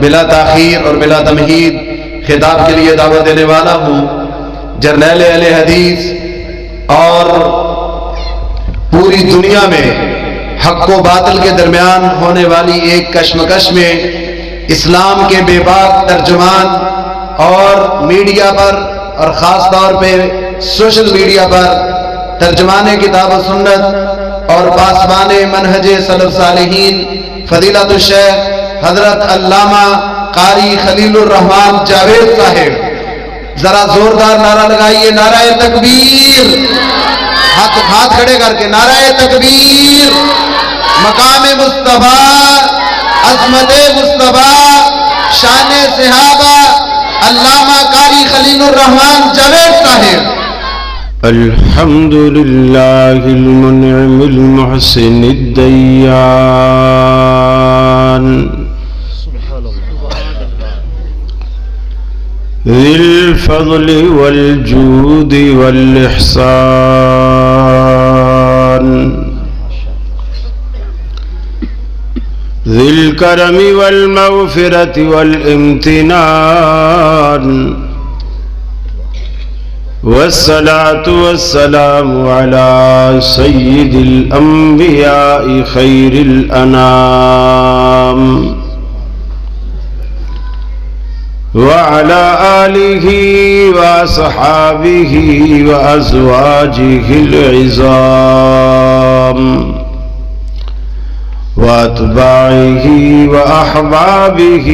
بلا تاخیر اور بلا تمہید خطاب کے لیے دعوت دینے والا ہوں جرنیل اہل حدیث اور پوری دنیا میں حق و باطل کے درمیان ہونے والی ایک کشمکش میں اسلام کے بے باک ترجمان اور میڈیا پر اور خاص طور پہ سوشل میڈیا پر ترجمان کتاب و سنت اور پاسبان منہج سلف صالحین فضیلت الشیخ حضرت علامہ قاری خلیل الرحمان جاوید صاحب، ذرا زوردار نعرہ لگائیے، نعرہ تکبیر، ہاتھ کھڑے کر کے نعرہ تکبیر، مقام مصطفیٰ، عظمت مصطفیٰ، شان صحابہ، علامہ قاری خلیل الرحمان جاوید صاحب۔ الحمد للہ المنعم المحسن الدیان ذی الفضل والجود والإحسان ذی الکرم والمغفرة والامتنان والصلاة والسلام على سيد الأنبياء خير الأنام وعلى آله وأصحابه وأزواجه العظام وأتباعه وأحبابه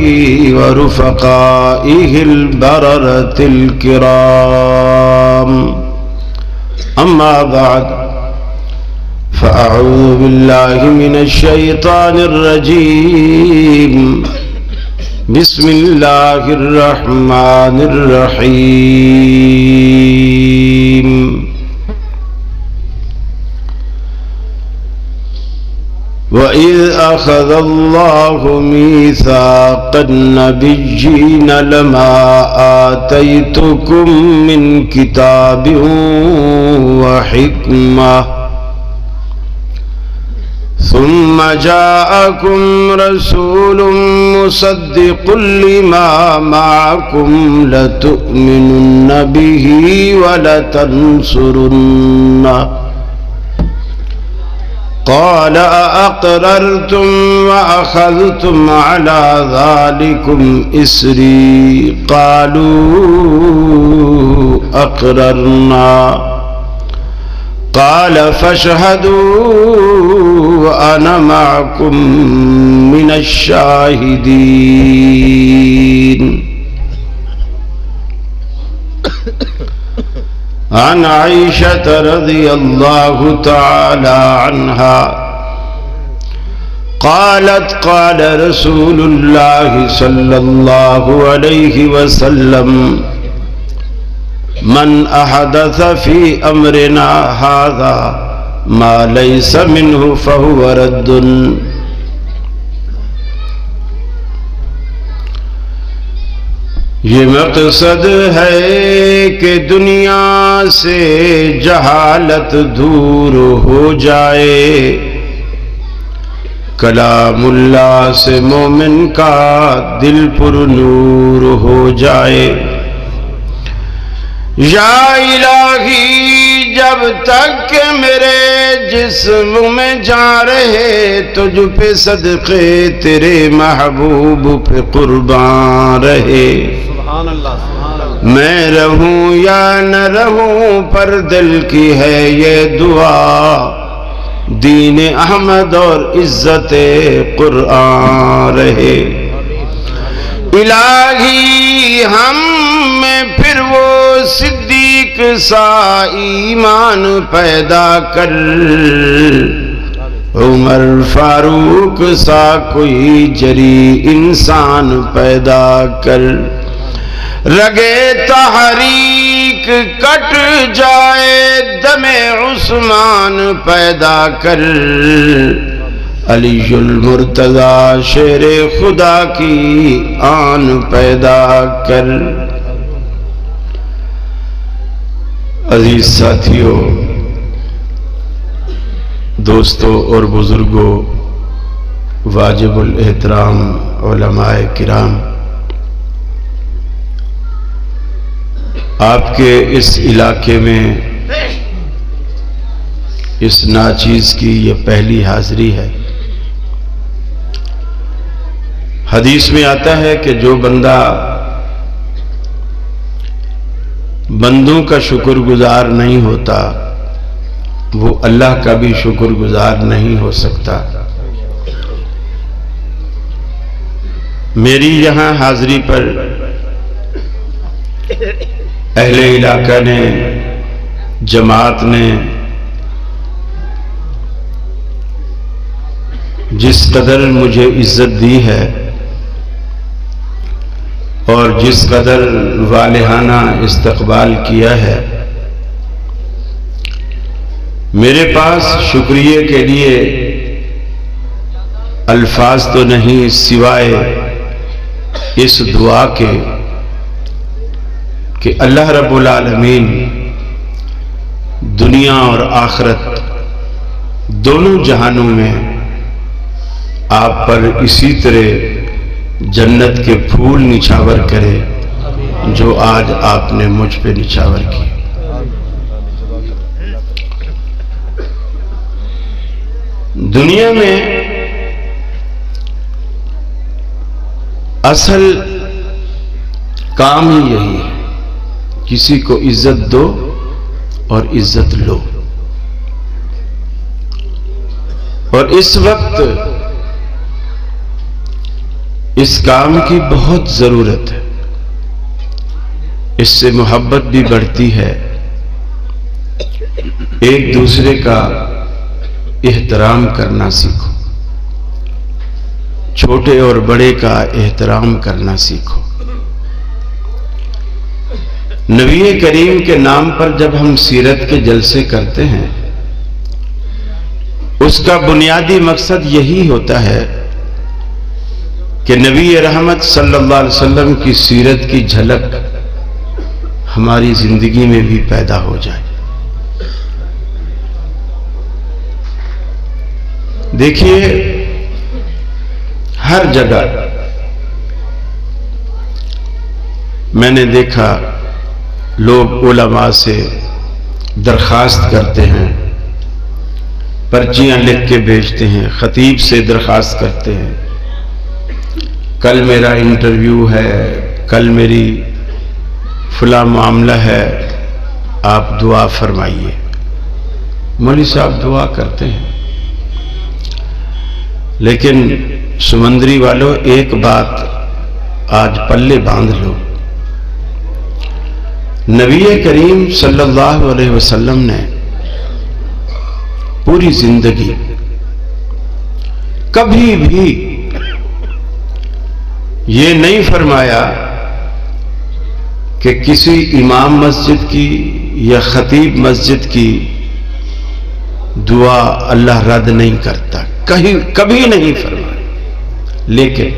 ورفقائه البررة الكرام، أما بعد، فأعوذ بالله من الشيطان الرجيم، بسم الله الرحمن الرحيم۔ وَإِذْ أَخَذَ اللَّهُ مِيثَاقَ النَّبِيِّينَ لَمَا آتَيْتُكُم مِّن كِتَابٍ وَحِكْمَةٍ ثُمَّ جَاءَكُمْ رَسُولٌ مُّصَدِّقٌ لِّمَا مَعَكُمْ لَتُؤْمِنُنَّ بِهِ وَلَتَنصُرُنَّهُ، قال أأقررتم وأخذتم على ذلكم إسري قالوا أقررنا، قال فاشهدوا وأنا معكم من الشاهدين۔ عن عائشة رضي الله تعالى عنها قالت قال رسول الله صلى الله عليه وسلم من أحدث في أمرنا هذا ما ليس منه فهو رد۔ یہ مقصد ہے کہ دنیا سے جہالت دور ہو جائے، کلام اللہ سے مومن کا دل پر نور ہو جائے۔ یا الہی جب تک کہ میرے جسم میں جان رہے، تجھ پہ صدقے تیرے محبوب پہ قربان رہے۔ میں رہوں یا نہ رہوں پر دل کی ہے یہ دعا، دین احمد اور عزت قرآن رہے۔ الہی ہم میں پھر وہ صدیق سا ایمان پیدا کر، عمر فاروق سا کوئی جری انسان پیدا کر، رگے تحریک کٹ جائے دم عثمان پیدا کر، علی المرتضی شیر خدا کی آن پیدا کر۔ عزیز ساتھیوں، دوستوں اور بزرگوں، واجب الاحترام علماء کرام، آپ کے اس علاقے میں اس ناچیز کی یہ پہلی حاضری ہے۔ حدیث میں آتا ہے کہ جو بندہ بندوں کا شکر گزار نہیں ہوتا وہ اللہ کا بھی شکر گزار نہیں ہو سکتا۔ میری یہاں حاضری پر اہل علاقہ نے، جماعت نے جس قدر مجھے عزت دی ہے اور جس قدر والہانہ استقبال کیا ہے، میرے پاس شکریہ کے لیے الفاظ تو نہیں سوائے اس دعا کے کہ اللہ رب العالمین دنیا اور آخرت دونوں جہانوں میں آپ پر اسی طرح جنت کے پھول نچھاور کرے جو آج آپ نے مجھ پہ نچھاور کی۔ دنیا میں اصل کام ہی یہی ہے، کسی کو عزت دو اور عزت لو، اور اس وقت اس کام کی بہت ضرورت ہے۔ اس سے محبت بھی بڑھتی ہے، ایک دوسرے کا احترام کرنا سیکھو، چھوٹے اور بڑے کا احترام کرنا سیکھو۔ نبی کریم کے نام پر جب ہم سیرت کے جلسے کرتے ہیں، اس کا بنیادی مقصد یہی ہوتا ہے کہ نبی رحمت صلی اللہ علیہ وسلم کی سیرت کی جھلک ہماری زندگی میں بھی پیدا ہو جائے۔ دیکھیے، ہر جگہ میں نے دیکھا لوگ علماء سے درخواست کرتے ہیں، پرچیاں لکھ کے بھیجتے ہیں، خطیب سے درخواست کرتے ہیں، کل میرا انٹرویو ہے، کل میری فلاں معاملہ ہے، آپ دعا فرمائیے۔ مولوی صاحب دعا کرتے ہیں، لیکن سمندری والوں ایک بات آج پلے باندھ لو، نبی کریم صلی اللہ علیہ وسلم نے پوری زندگی کبھی بھی یہ نہیں فرمایا کہ کسی امام مسجد کی یا خطیب مسجد کی دعا اللہ رد نہیں کرتا، کبھی نہیں فرمایا۔ لیکن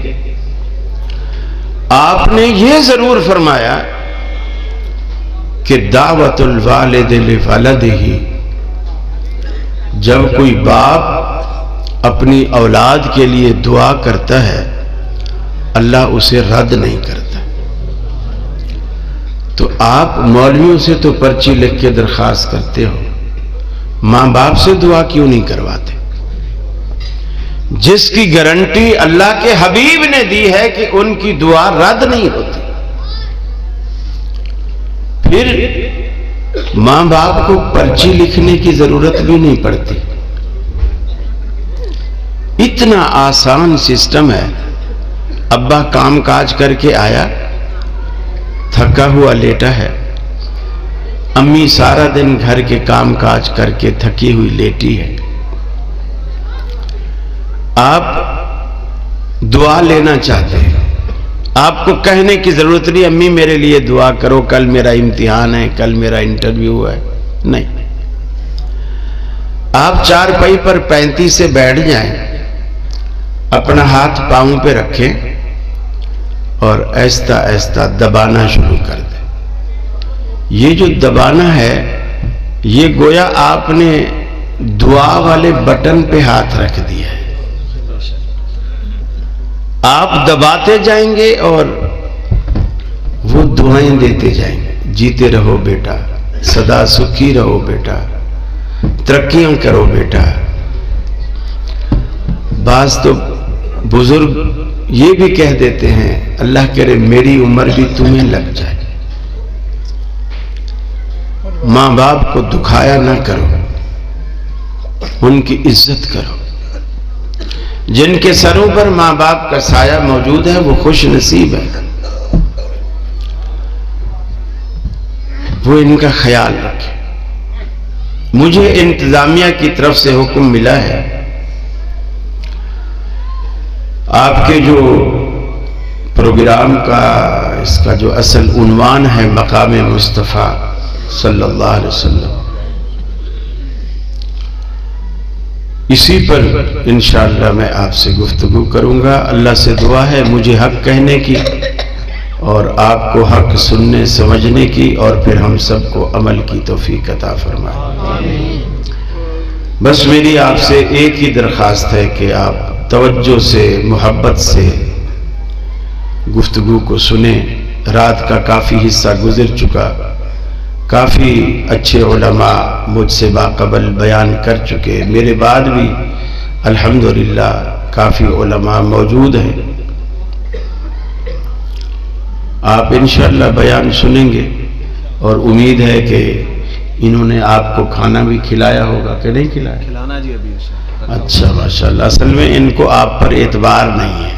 آپ نے یہ ضرور فرمایا کہ دعوت الوالد لولدہ، جب کوئی باپ اپنی اولاد کے لیے دعا کرتا ہے اللہ اسے رد نہیں کرتا۔ تو آپ مولویوں سے تو پرچی لکھ کے درخواست کرتے ہو، ماں باپ سے دعا کیوں نہیں کرواتے؟ جس کی گارنٹی اللہ کے حبیب نے دی ہے کہ ان کی دعا رد نہیں ہوتی، پھر ماں باپ کو پرچی لکھنے کی ضرورت بھی نہیں پڑتی۔ اتنا آسان سسٹم ہے۔ ابا کام کاج کر کے آیا، تھکا ہوا لیٹا ہے، امی سارا دن گھر کے کام کاج کر کے تھکی ہوئی لیٹی ہے، آپ دعا لینا چاہتے ہیں، آپ کو کہنے کی ضرورت نہیں امی میرے لیے دعا کرو، کل میرا امتحان ہے، کل میرا انٹرویو ہے، نہیں، آپ چارپائی پر 35 سے بیٹھ جائیں، اپنا ہاتھ پاؤں پہ رکھیں اور ایستا ایستا دبانا شروع کر دیں۔ یہ جو دبانا ہے یہ گویا آپ نے دعا والے بٹن پہ ہاتھ رکھ دیا ہے۔ آپ دباتے جائیں گے اور وہ دعائیں دیتے جائیں گے، جیتے رہو بیٹا، سدا سکھی رہو بیٹا، ترقیاں کرو بیٹا۔ بعض تو بزرگ یہ بھی کہہ دیتے ہیں اللہ کرے میری عمر بھی تمہیں لگ جائے۔ ماں باپ کو دکھایا نہ کرو، ان کی عزت کرو۔ جن کے سروں پر ماں باپ کا سایہ موجود ہے وہ خوش نصیب ہے، وہ ان کا خیال رکھے۔ مجھے انتظامیہ کی طرف سے حکم ملا ہے، آپ کے جو پروگرام کا اس کا جو اصل عنوان ہے مقام مصطفیٰ صلی اللہ علیہ وسلم، اسی پر انشاءاللہ میں آپ سے گفتگو کروں گا۔ اللہ سے دعا ہے مجھے حق کہنے کی اور آپ کو حق سننے سمجھنے کی، اور پھر ہم سب کو عمل کی توفیق عطا فرمائے۔ بس میری آپ سے ایک ہی درخواست ہے کہ آپ توجہ سے، محبت سے گفتگو کو سنیں۔ رات کا کافی حصہ گزر چکا، کافی اچھے علماء مجھ سے باقبل بیان کر چکے، میرے بعد بھی الحمدللہ کافی علماء موجود ہیں۔ آپ انشاءاللہ بیان سنیں گے اور امید ہے کہ انہوں نے آپ کو کھانا بھی کھلایا ہوگا کہ نہیں کھلایا؟ کھلانا جی ابھی اچھا ماشاءاللہ۔ اصل میں ان کو آپ پر اعتبار نہیں ہے،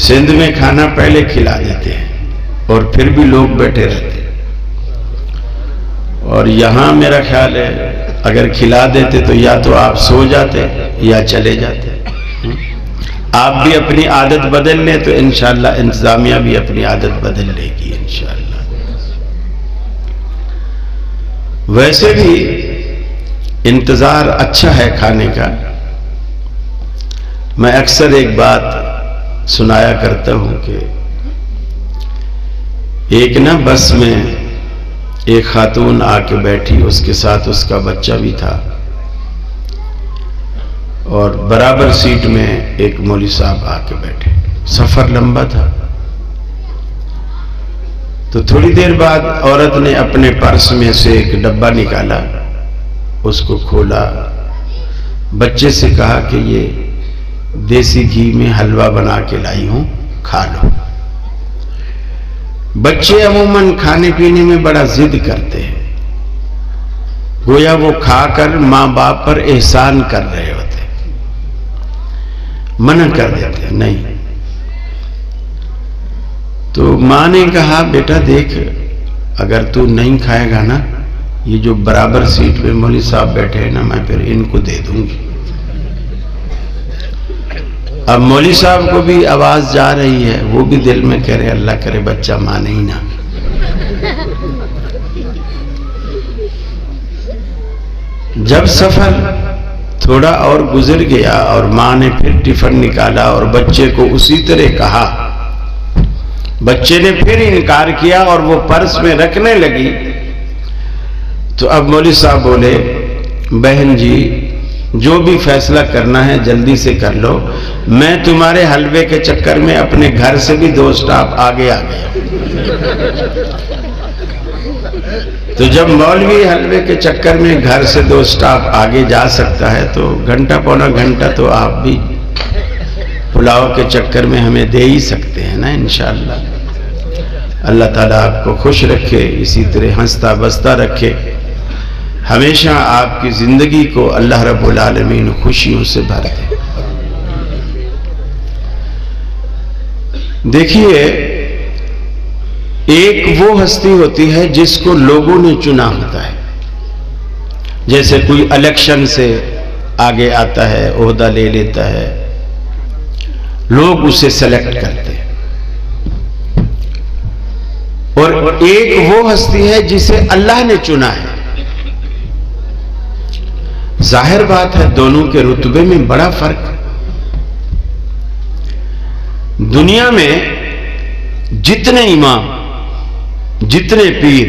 سندھ میں کھانا پہلے کھلا دیتے ہیں اور پھر بھی لوگ بیٹھے رہتے، اور یہاں میرا خیال ہے اگر کھلا دیتے تو یا تو آپ سو جاتے یا چلے جاتے۔ آپ بھی اپنی عادت بدل لیں تو انشاءاللہ انتظامیہ بھی اپنی عادت بدل لے گی انشاءاللہ۔ ویسے بھی انتظار اچھا ہے کھانے کا۔ میں اکثر ایک بات سنایا کرتا ہوں کہ ایک نا بس میں ایک خاتون آ کے بیٹھی، اس کے ساتھ اس کا بچہ بھی تھا، اور برابر سیٹ میں ایک مولوی صاحب آ کے بیٹھے۔ سفر لمبا تھا، تو تھوڑی دیر بعد عورت نے اپنے پرس میں سے ایک ڈبہ نکالا، اس کو کھولا، بچے سے کہا کہ یہ دیسی گھی میں حلوہ بنا کے لائی ہوں، کھا لو۔ بچے عموماً کھانے پینے میں بڑا ضد کرتے ہیں، گویا وہ کھا کر ماں باپ پر احسان کر رہے ہوتے، منع کر دیتے نہیں۔ تو ماں نے کہا بیٹا دیکھ، اگر تو نہیں کھائے گا نا، یہ جو برابر سیٹ پہ مولوی صاحب بیٹھے ہیں نا، میں پھر ان کو دے دوں گی۔ اب مولوی صاحب کو بھی آواز جا رہی ہے، وہ بھی دل میں کہہ رہے اللہ کرے بچہ مانے ہی نہ۔ جب سفر تھوڑا اور گزر گیا اور ماں نے پھر ٹفن نکالا اور بچے کو اسی طرح کہا، بچے نے پھر انکار کیا اور وہ پرس میں رکھنے لگی، تو اب مولوی صاحب بولے بہن جی جو بھی فیصلہ کرنا ہے جلدی سے کر لو، میں تمہارے حلوے کے چکر میں اپنے گھر سے بھی 2 سٹاپ آگے آ گیا۔ تو جب مولوی حلوے کے چکر میں گھر سے 2 سٹاپ آگے جا سکتا ہے تو گھنٹہ پونا گھنٹہ تو آپ بھی پلاؤ کے چکر میں ہمیں دے ہی سکتے ہیں نا انشاءاللہ۔ اللہ تعالیٰ آپ کو خوش رکھے، اسی طرح ہنستا بستا رکھے، ہمیشہ آپ کی زندگی کو اللہ رب العالمین خوشیوں سے بھر دے۔ دیکھیے ایک وہ ہستی ہوتی ہے جس کو لوگوں نے چنا ہوتا ہے، جیسے کوئی الیکشن سے آگے آتا ہے، عہدہ لے لیتا ہے، لوگ اسے سلیکٹ کرتے ہیں، اور ایک وہ ہستی ہے جسے اللہ نے چنا ہے۔ ظاہر بات ہے دونوں کے رتبے میں بڑا فرق ہے۔ دنیا میں جتنے امام، جتنے پیر،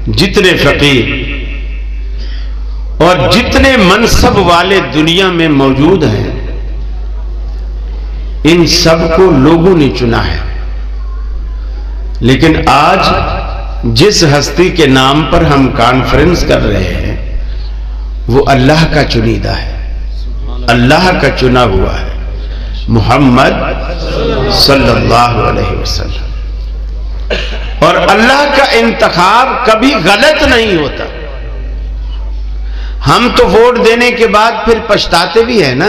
جتنے فقیر اور جتنے منصب والے دنیا میں موجود ہیں، ان سب کو لوگوں نے چنا ہے، لیکن آج جس ہستی کے نام پر ہم کانفرنس کر رہے ہیں وہ اللہ کا چنیدہ ہے، اللہ کا چنا ہوا ہے، محمد صلی اللہ علیہ وسلم۔ اور اللہ کا انتخاب کبھی غلط نہیں ہوتا۔ ہم تو ووٹ دینے کے بعد پھر پچھتاتے بھی ہیں نا،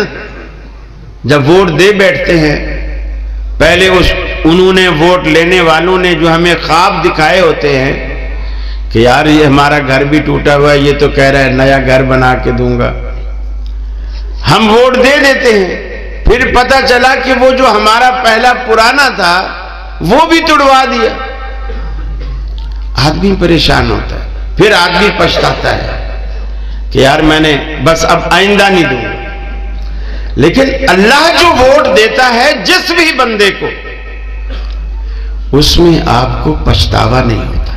جب ووٹ دے بیٹھتے ہیں، پہلے انہوں نے ووٹ لینے والوں نے جو ہمیں خواب دکھائے ہوتے ہیں کہ یار یہ ہمارا گھر بھی ٹوٹا ہوا ہے، یہ تو کہہ رہا ہے نیا گھر بنا کے دوں گا، ہم ووٹ دے دیتے ہیں، پھر پتہ چلا کہ وہ جو ہمارا پہلا پرانا تھا وہ بھی توڑوا دیا۔ آدمی پریشان ہوتا ہے، پھر آدمی پچھتاتا ہے کہ یار میں نے بس اب آئندہ نہیں دوں گا۔ لیکن اللہ جو ووٹ دیتا ہے جس بھی بندے کو، اس میں آپ کو پچھتاوا نہیں ہوتا۔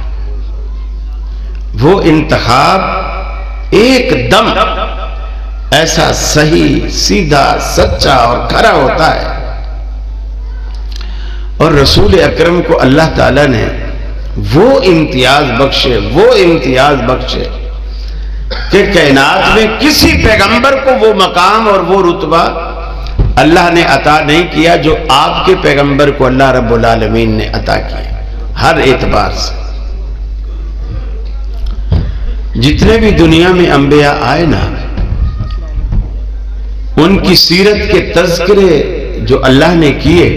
وہ انتخاب ایک دم ایسا صحیح، سیدھا، سچا اور کھرا ہوتا ہے۔ اور رسول اکرم کو اللہ تعالیٰ نے وہ امتیاز بخشے کہ کائنات میں کسی پیغمبر کو وہ مقام اور وہ رتبہ اللہ نے عطا نہیں کیا جو آپ کے پیغمبر کو اللہ رب العالمین نے عطا کیا، ہر اعتبار سے۔ جتنے بھی دنیا میں انبیاء آئے نا، ان کی سیرت کے تذکرے جو اللہ نے کیے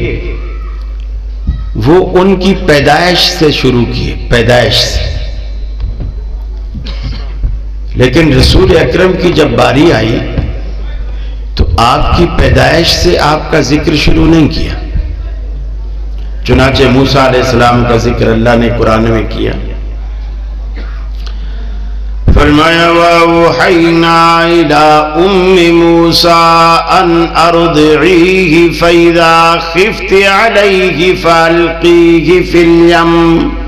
وہ ان کی پیدائش سے شروع کیے، پیدائش سے۔ لیکن رسول اکرم کی جب باری آئی تو آپ کی پیدائش سے آپ کا ذکر شروع نہیں کیا، چنانچہ موسیٰ علیہ السلام کا ذکر اللہ نے قرآن میں کیا۔ فرمایا وَأَوْحَيْنَا إِلَىٰ أُمِّ مُوسَىٰ أَنْ أَرْضِعِيهِ فَإِذَا خِفْتِ عَلَيْهِ فَأَلْقِيهِ فِي الْيَمِّ۔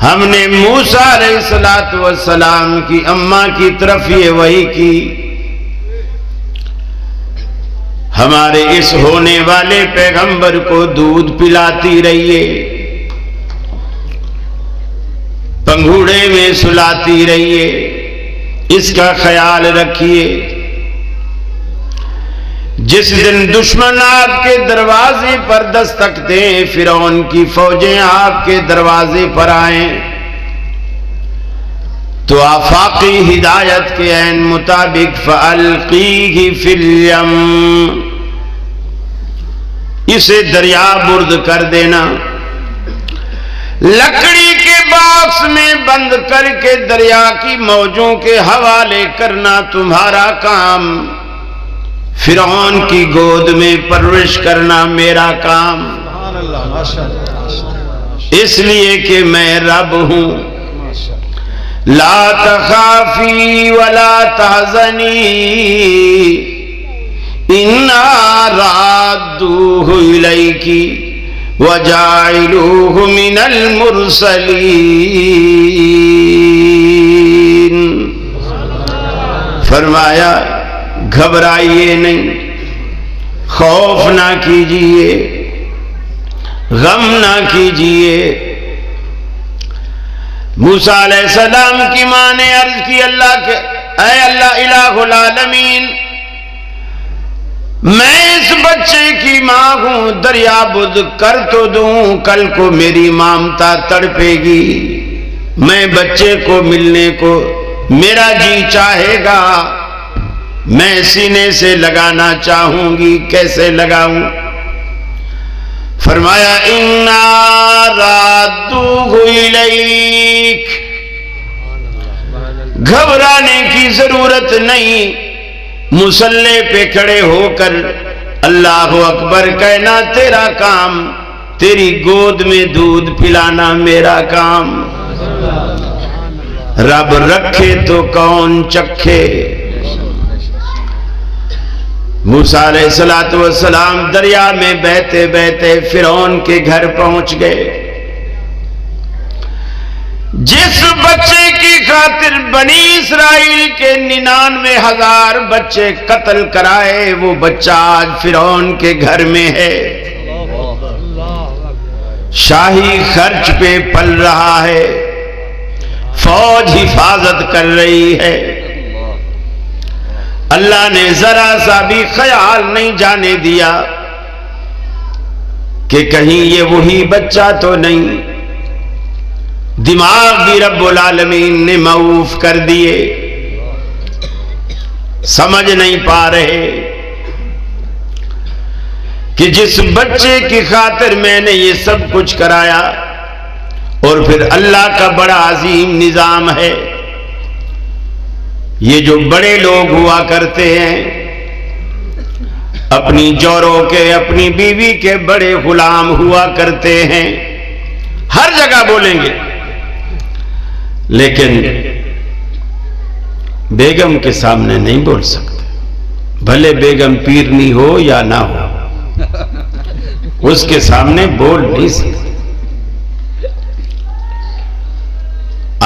ہم نے موسیٰ علیہ السلام کی اماں کی طرف یہ وحی کی، ہمارے اس ہونے والے پیغمبر کو دودھ پلاتی رہیے، پنگھوڑے میں سلاتی رہیے، اس کا خیال رکھیے۔ جس دن دشمن آپ کے دروازے پر دستک دیں، فرعون کی فوجیں آپ کے دروازے پر آئیں، تو آفاقی ہدایت کے عین مطابق فَأَلْقِيهِ فِي الْيَمِّ، اسے دریا برد کر دینا، لکڑی کے باکس میں بند کر کے دریا کی موجوں کے حوالے کرنا تمہارا کام، فرعون کی گود میں پرورش کرنا میرا کام، اس لیے کہ میں رب ہوں۔ لا تخافی ولا تحزنی انا رادوہ الیکی وجاعلوہ من المرسلین۔ فرمایا گھبرائیے نہیں، خوف نہ کیجیے، غم نہ کیجیے۔ موسیٰ علیہ السلام کی ماں نے عرض کی، اللہ کے اے اللہ الہ العالمین، میں اس بچے کی ماں ہوں، دریا بدھ کر تو دوں، کل کو میری مامتا تڑپے گی، میں بچے کو ملنے کو میرا جی چاہے گا، میں سینے سے لگانا چاہوں گی، کیسے لگاؤں؟ فرمایا اِنَّا رَادُّوهُ إِلَيْكَ، گھبرانے کی ضرورت نہیں، مصلی پہ کھڑے ہو کر اللہ اکبر کہنا تیرا کام، تیری گود میں دودھ پلانا میرا کام۔ رب رکھے تو کون چکھے۔ موسیٰ علیہ السلام دریا میں بہتے بہتے فرعون کے گھر پہنچ گئے۔ جس بچے کی خاطر بنی اسرائیل کے 99,000 بچے قتل کرائے، وہ بچہ آج فرعون کے گھر میں ہے، شاہی خرچ پہ پل رہا ہے، فوج حفاظت کر رہی ہے۔ اللہ نے ذرا سا بھی خیال نہیں جانے دیا کہ کہیں یہ وہی بچہ تو نہیں۔ دماغ بھی رب العالمین نے معاف کر دیے، سمجھ نہیں پا رہے کہ جس بچے کی خاطر میں نے یہ سب کچھ کرایا، اور پھر اللہ کا بڑا عظیم نظام ہے۔ یہ جو بڑے لوگ ہوا کرتے ہیں، اپنی جوروں کے، اپنی بیوی کے بڑے غلام ہوا کرتے ہیں، ہر جگہ بولیں گے، لیکن بیگم کے سامنے نہیں بول سکتے، بھلے بیگم پیرنی ہو یا نہ ہو، اس کے سامنے بول نہیں سکتے۔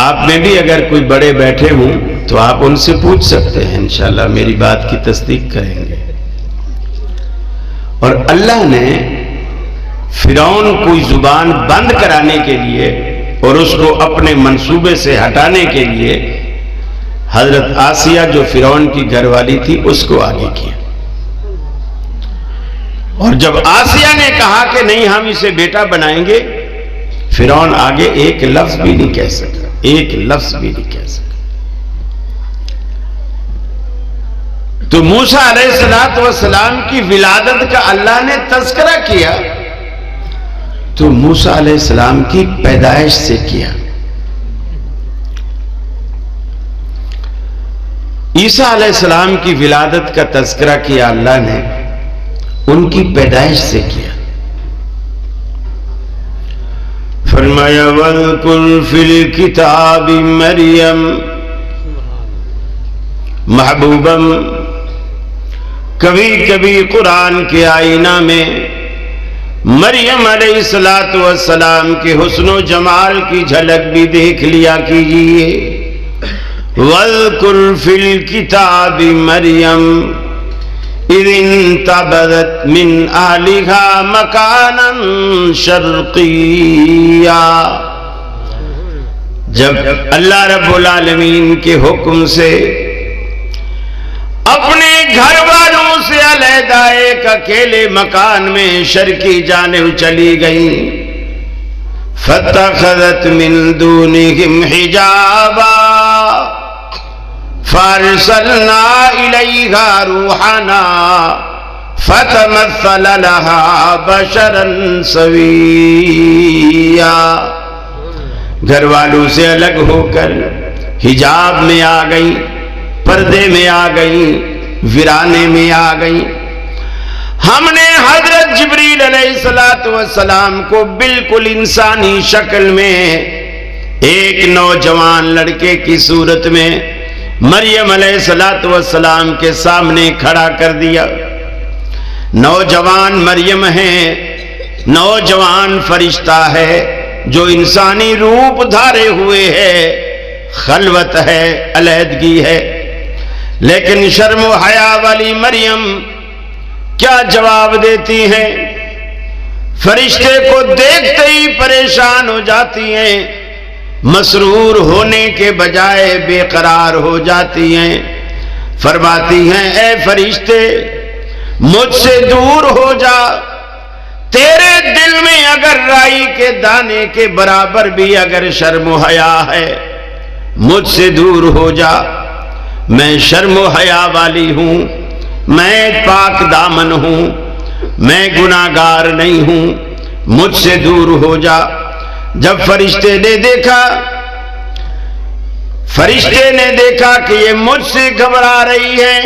آپ میں بھی اگر کوئی بڑے بیٹھے ہوں تو آپ ان سے پوچھ سکتے ہیں، انشاءاللہ میری بات کی تصدیق کریں گے۔ اور اللہ نے فرعون کو زبان بند کرانے کے لیے اور اس کو اپنے منصوبے سے ہٹانے کے لیے حضرت آسیہ جو فرعون کی گھر والی تھی اس کو آگے کیا۔ اور جب آسیہ نے کہا کہ نہیں ہم اسے بیٹا بنائیں گے، فرعون آگے ایک لفظ بھی نہیں کہہ سکا، ایک لفظ بھی نہیں کہہ سکا۔ تو موسیٰ علیہ السلام کی ولادت کا اللہ نے تذکرہ کیا تو موسیٰ علیہ السلام کی پیدائش سے کیا۔ عیسیٰ علیہ السلام کی ولادت کا تذکرہ کیا اللہ نے، ان کی پیدائش سے کیا۔ فرمایا وَاذْكُرْ فِي الْكِتَابِ مریم، محبوبم کبھی کبھی قرآن کے آئینہ میں مریم علیہ السلام کے حسن و جمال کی جھلک بھی دیکھ لیا کیجئے۔ وَاذْكُرْ فِي الْكِتَابِ مریم اِذِ انتبذت من اہلہا مکانا شرقیا، جب اللہ رب العالمین کے حکم سے اپنے گھر والوں سے علیحدہ ایک اکیلے مکان میں شرقی جانب چلی گئیں، فَاتَّخَذَتْ مِن دُونِهِمْ حِجَابًا فَأَرْسَلْنَا إِلَيْهَا رُوحَنَا فَتَمَثَّلَ لَهَا بَشَرًا سَوِيًّا، گھر والوں سے الگ ہو کر حجاب میں آ گئی، پردے میں آ گئی، ویرانے میں آ گئی۔ ہم نے حضرت جبریل علیہ السلام کو بالکل انسانی شکل میں ایک نوجوان لڑکے کی صورت میں مریم علیہ السلام کے سامنے کھڑا کر دیا۔ نوجوان مریم ہے، نوجوان فرشتہ ہے جو انسانی روپ دھارے ہوئے ہے، خلوت ہے، علیحدگی ہے، لیکن شرم و حیا والی مریم کیا جواب دیتی ہیں؟ فرشتے کو دیکھتے ہی پریشان ہو جاتی ہیں، مسرور ہونے کے بجائے بے قرار ہو جاتی ہیں، فرماتی ہیں اے فرشتے مجھ سے دور ہو جا، تیرے دل میں اگر رائی کے دانے کے برابر بھی اگر شرم و حیا ہے، مجھ سے دور ہو جا، میں شرم و حیا والی ہوں، میں پاک دامن ہوں، میں گناہگار نہیں ہوں، مجھ سے دور ہو جا۔ جب فرشتے نے دیکھا کہ یہ مجھ سے گھبرا رہی ہے،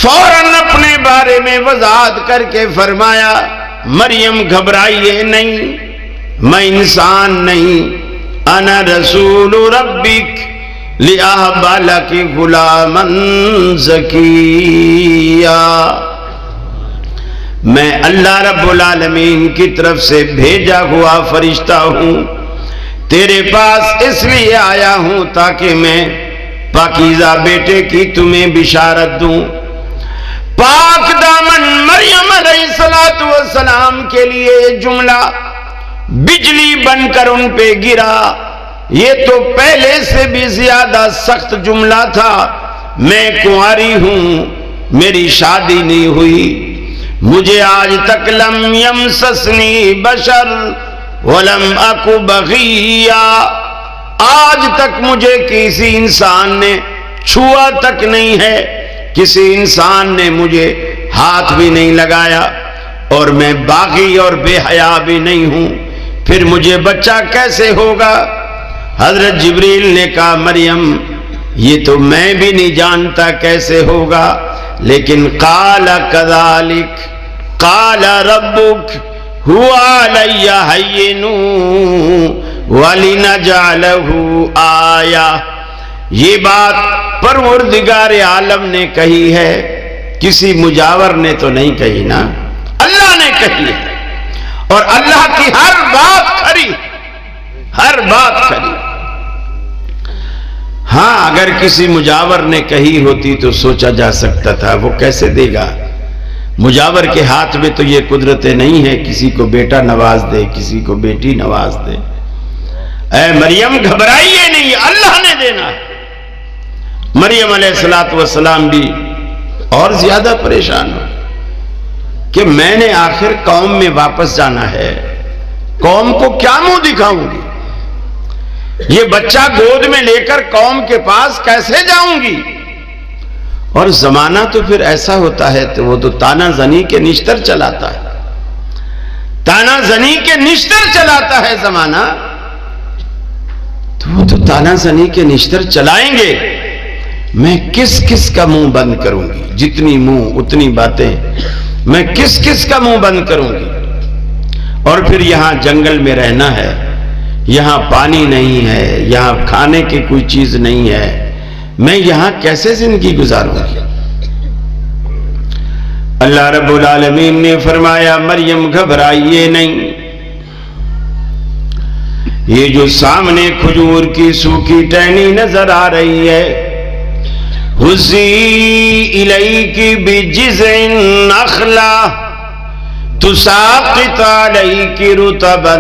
فوراً اپنے بارے میں وضاحت کر کے فرمایا مریم گھبرائیے نہیں، میں انسان نہیں، انا رسول ربک لِأَهْبَ لَكِ غُلَامًا زَكِيًّا، میں اللہ رب العالمین کی طرف سے بھیجا ہوا فرشتہ ہوں، تیرے پاس اس لیے آیا ہوں تاکہ میں پاکیزہ بیٹے کی تمہیں بشارت دوں۔ پاک دامن مریم علیہ السلام کے لیے جملہ بجلی بن کر ان پہ گرا۔ یہ تو پہلے سے بھی زیادہ سخت جملہ تھا، میں کنواری ہوں، میری شادی نہیں ہوئی، مجھے آج تک لم یمسسنی بشر ولم اک بغیا، آج تک مجھے کسی انسان نے چھوا تک نہیں ہے، کسی انسان نے مجھے ہاتھ بھی نہیں لگایا، اور میں باغی اور بے حیا بھی نہیں ہوں، پھر مجھے بچہ کیسے ہوگا؟ حضرت جبریل نے کہا مریم یہ تو میں بھی نہیں جانتا کیسے ہوگا، لیکن قال کذالک قال ربک هو علی ہین ولنجعلہ آیہ، یہ بات پروردگار عالم نے کہی ہے، کسی مجاور نے تو نہیں کہی نا، اللہ نے کہی ہے، اور اللہ کی ہر بات کھری، ہر بات کھری۔ ہاں اگر کسی مجاور نے کہی ہوتی تو سوچا جا سکتا تھا وہ کیسے دے گا، مجاور کے ہاتھ میں تو یہ قدرتیں نہیں ہے، کسی کو بیٹا نواز دے، کسی کو بیٹی نواز دے۔ اے مریم گھبرائیے نہیں، اللہ نے دینا ہے۔ مریم علیہ السلام بھی اور زیادہ پریشان ہو کہ میں نے آخر قوم میں واپس جانا ہے، قوم کو کیا منہ دکھاؤں گی، یہ بچہ گود میں لے کر قوم کے پاس کیسے جاؤں گی؟ اور زمانہ تو پھر ایسا ہوتا ہے تو وہ تو تانا زنی کے نشتر چلاتا ہے، تانا زنی کے نشتر چلاتا ہے زمانہ، تو وہ تو تانا زنی کے نشتر چلائیں گے، میں کس کس کا منہ بند کروں گی؟ جتنی منہ اتنی باتیں، میں کس کس کا منہ بند کروں گی؟ اور پھر یہاں جنگل میں رہنا ہے، یہاں پانی نہیں ہے، یہاں کھانے کی کوئی چیز نہیں ہے، میں یہاں کیسے زندگی گزاروں گی؟ اللہ رب العالمین نے فرمایا مریم گھبرائیے نہیں، یہ جو سامنے کھجور کی سوکھی ٹہنی نظر آ رہی ہے، ہزی الیک بجذع النخلہ تساقط علیک رطبا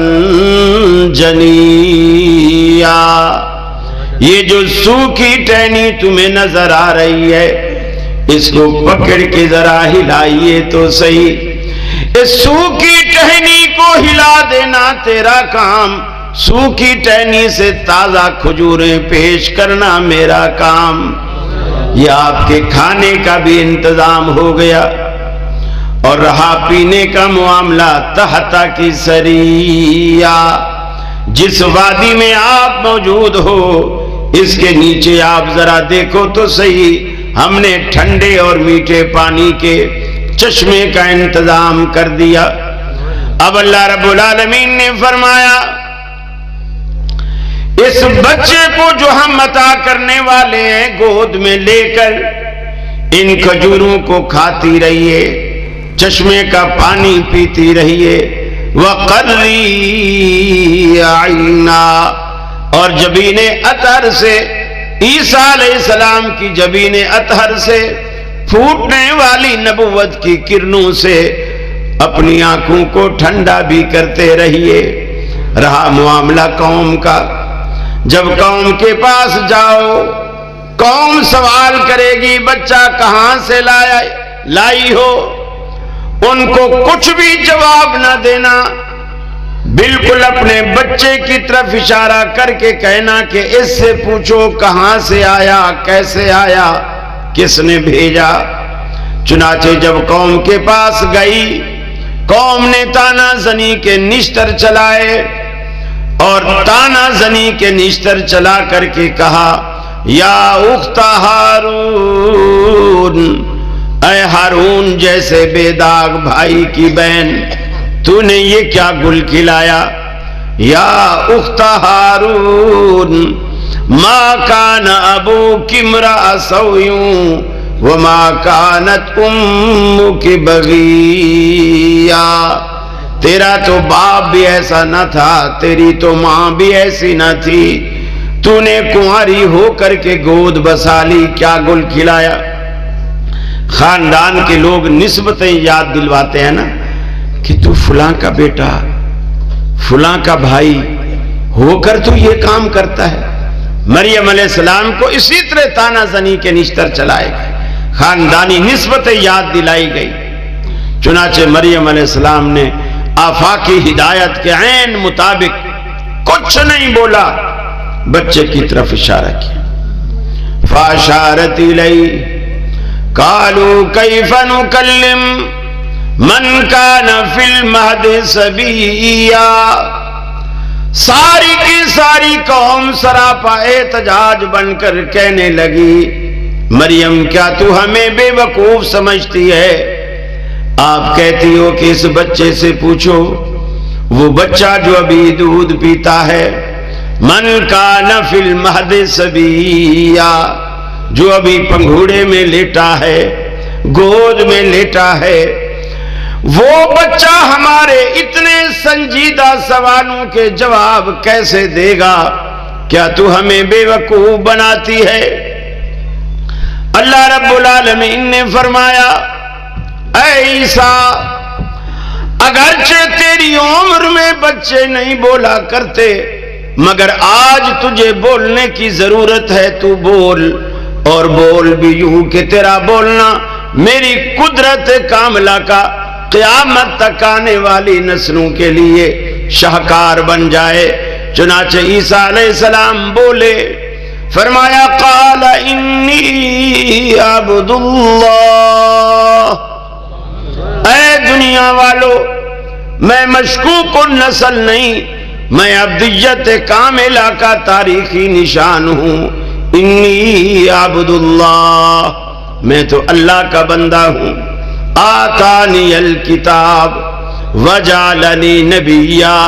جنیا، یہ جو سوکھی ٹہنی تمہیں نظر آ رہی ہے اس کو پکڑ کے ذرا ہلائیے تو صحیح، اس سوکھی ٹہنی کو ہلا دینا تیرا کام، سوکھی ٹہنی سے تازہ کھجوریں پیش کرنا میرا کام، یہ آپ کے کھانے کا بھی انتظام ہو گیا، اور رہا پینے کا معاملہ تحتا کی سریا، جس وادی میں آپ موجود ہو اس کے نیچے آپ ذرا دیکھو تو صحیح، ہم نے ٹھنڈے اور میٹھے پانی کے چشمے کا انتظام کر دیا۔ اب اللہ رب العالمین نے فرمایا اس بچے کو جو ہم عطا کرنے والے ہیں گود میں لے کر ان کھجوروں کو کھاتی رہیے، چشمے کا پانی پیتی رہیے، وَقَرِّي عَيْنَا، اور جبین اطہر سے، عیسیٰ علیہ السلام کی جبین اطہر سے پھوٹنے والی نبوت کی کرنوں سے اپنی آنکھوں کو ٹھنڈا بھی کرتے رہیے۔ رہا معاملہ قوم کا، جب قوم کے پاس جاؤ قوم سوال کرے گی بچہ کہاں سے لائی ہو، ان کو کچھ بھی جواب نہ دینا، بالکل اپنے بچے کی طرف اشارہ کر کے کہنا کہ اس سے پوچھو کہاں سے آیا، کیسے آیا، کس نے بھیجا۔ چنانچہ جب قوم کے پاس گئی، قوم نے تانا زنی کے نشتر چلائے، اور تانا زنی کے نشتر چلا کر کے کہا یا اخت ہارون، اے ہارون جیسے بے داغ بھائی کی بہن، تو نے یہ کیا گل کھلایا؟ یا اخت ہارون ما کان ابوک امرأ سوء وما کانت امک بغیا، تیرا تو باپ بھی ایسا نہ تھا، تیری تو ماں بھی ایسی نہ تھی، تو نے کنواری ہو کر کے گود بسا لی، کیا گل کھلایا۔ خاندان کے لوگ نسبتیں یاد دلواتے ہیں نا کہ تو فلاں کا بیٹا، فلاں کا بھائی ہو کر تو یہ کام کرتا ہے۔ مریم علیہ السلام کو اسی طرح تانا زنی کے نشتر چلائے گئے، خاندانی نسبتیں یاد دلائی گئی۔ چنانچہ مریم علیہ السلام نے آفاقی ہدایت کے عین مطابق کچھ نہیں بولا، بچے کی طرف اشارہ کیا۔ فاشارت الیہ قالوا کیف نکلم من کان فی المہد صبیا۔ ساری کی ساری قوم سراپا احتجاج بن کر کہنے لگی، مریم کیا تو ہمیں بے وقوف سمجھتی ہے؟ آپ کہتی ہو کہ اس بچے سے پوچھو، وہ بچہ جو ابھی دودھ پیتا ہے، من کان فی المہد صبیا، جو ابھی پنگھوڑے میں لیٹا ہے، گود میں لیٹا ہے، وہ بچہ ہمارے اتنے سنجیدہ سوالوں کے جواب کیسے دے گا؟ کیا تو ہمیں بے وقوف بناتی ہے؟ اللہ رب العالمین نے فرمایا، اے عیسیٰ، اگرچہ تیری عمر میں بچے نہیں بولا کرتے، مگر آج تجھے بولنے کی ضرورت ہے، تو بول، اور بول بھی یوں کہ تیرا بولنا میری قدرت کاملہ کا قیامت تک آنے والی نسلوں کے لیے شاہکار بن جائے۔ چنانچہ عیسیٰ علیہ السلام بولے، فرمایا قال انی عبد اللہ۔ اے دنیا والو، میں مشکوک النسل نہیں، میں عبدیت کاملہ کا تاریخی نشان ہوں۔ انی عبد اللہ، میں تو اللہ کا بندہ ہوں۔ آتانی الکتاب وجعلنی نبیا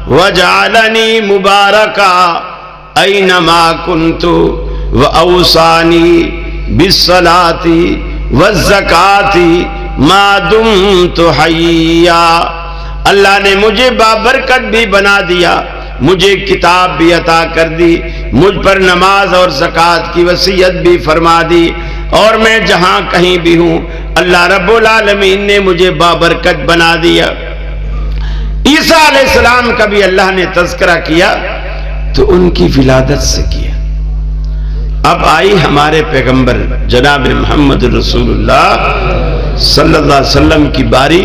وجعلنی مبارکا اینما کنت واوصانی بالصلاۃ والزکاۃ ما دمت حیا۔ اللہ نے مجھے بابرکت بھی بنا دیا، مجھے کتاب بھی عطا کر دی، مجھ پر نماز اور زکوٰۃ کی وصیت بھی فرما دی، اور میں جہاں کہیں بھی ہوں اللہ رب العالمین نے مجھے بابرکت بنا دیا۔ عیسیٰ علیہ السلام کا بھی اللہ نے تذکرہ کیا تو ان کی ولادت سے کیا۔ اب آئی ہمارے پیغمبر جناب محمد رسول اللہ صلی اللہ علیہ وسلم کی باری،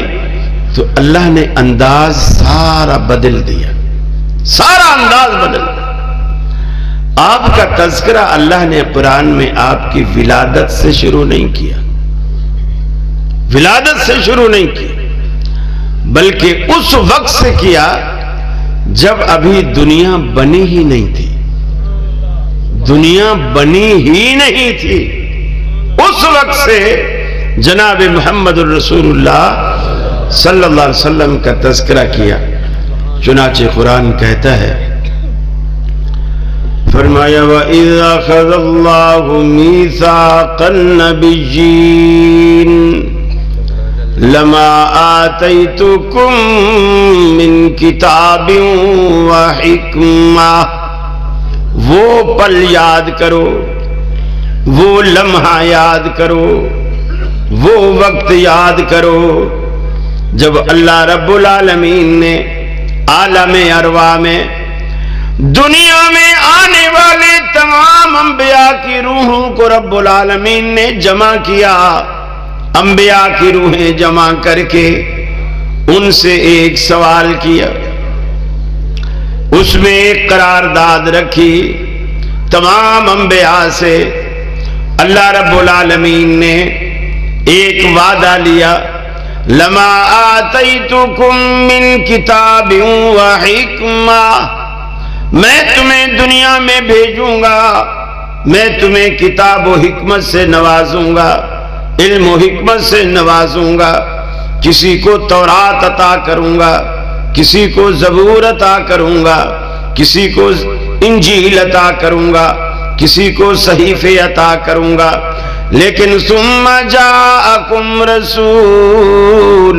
تو اللہ نے انداز سارا بدل دیا، سارا انداز بدل دیا۔ آپ کا تذکرہ اللہ نے قرآن میں آپ کی ولادت سے شروع نہیں کیا، ولادت سے شروع نہیں کیا، بلکہ اس وقت سے کیا جب ابھی دنیا بنی ہی نہیں تھی، دنیا بنی ہی نہیں تھی، اس وقت سے جناب محمد الرسول اللہ صلی اللہ علیہ وسلم کا تذکرہ کیا۔ چنانچہ قرآن کہتا ہے، فرمایا وَإِذْ أَخَذَ اللَّهُ مِيثَاقَ النَّبِيِّينَ لَمَا آتَيْتُكُم مِّن كِتَابٍ وَحِكْمَةٍ۔ وہ پل یاد کرو، وہ لمحہ یاد کرو، وہ وقت یاد کرو جب اللہ رب العالمین نے عالم ارواح میں دنیا میں آنے والے تمام انبیاء کی روحوں کو رب العالمین نے جمع کیا، انبیاء کی روحیں جمع کر کے ان سے ایک سوال کیا، اس میں ایک قرارداد رکھی تمام انبیاء سے۔ اللہ رب العالمین نے ایک وعدہ لیا، لما آتیتکم من کتاب وحکمہ، میں تمہیں دنیا میں بھیجوں گا، میں تمہیں کتاب و حکمت سے نوازوں گا، علم و حکمت سے نوازوں گا۔ کسی کو تورات عطا کروں گا، کسی کو زبور عطا کروں گا، کسی کو انجیل عطا کروں گا، کسی کو صحیفے عطا کروں گا، لیکن ثم جاءکم رسول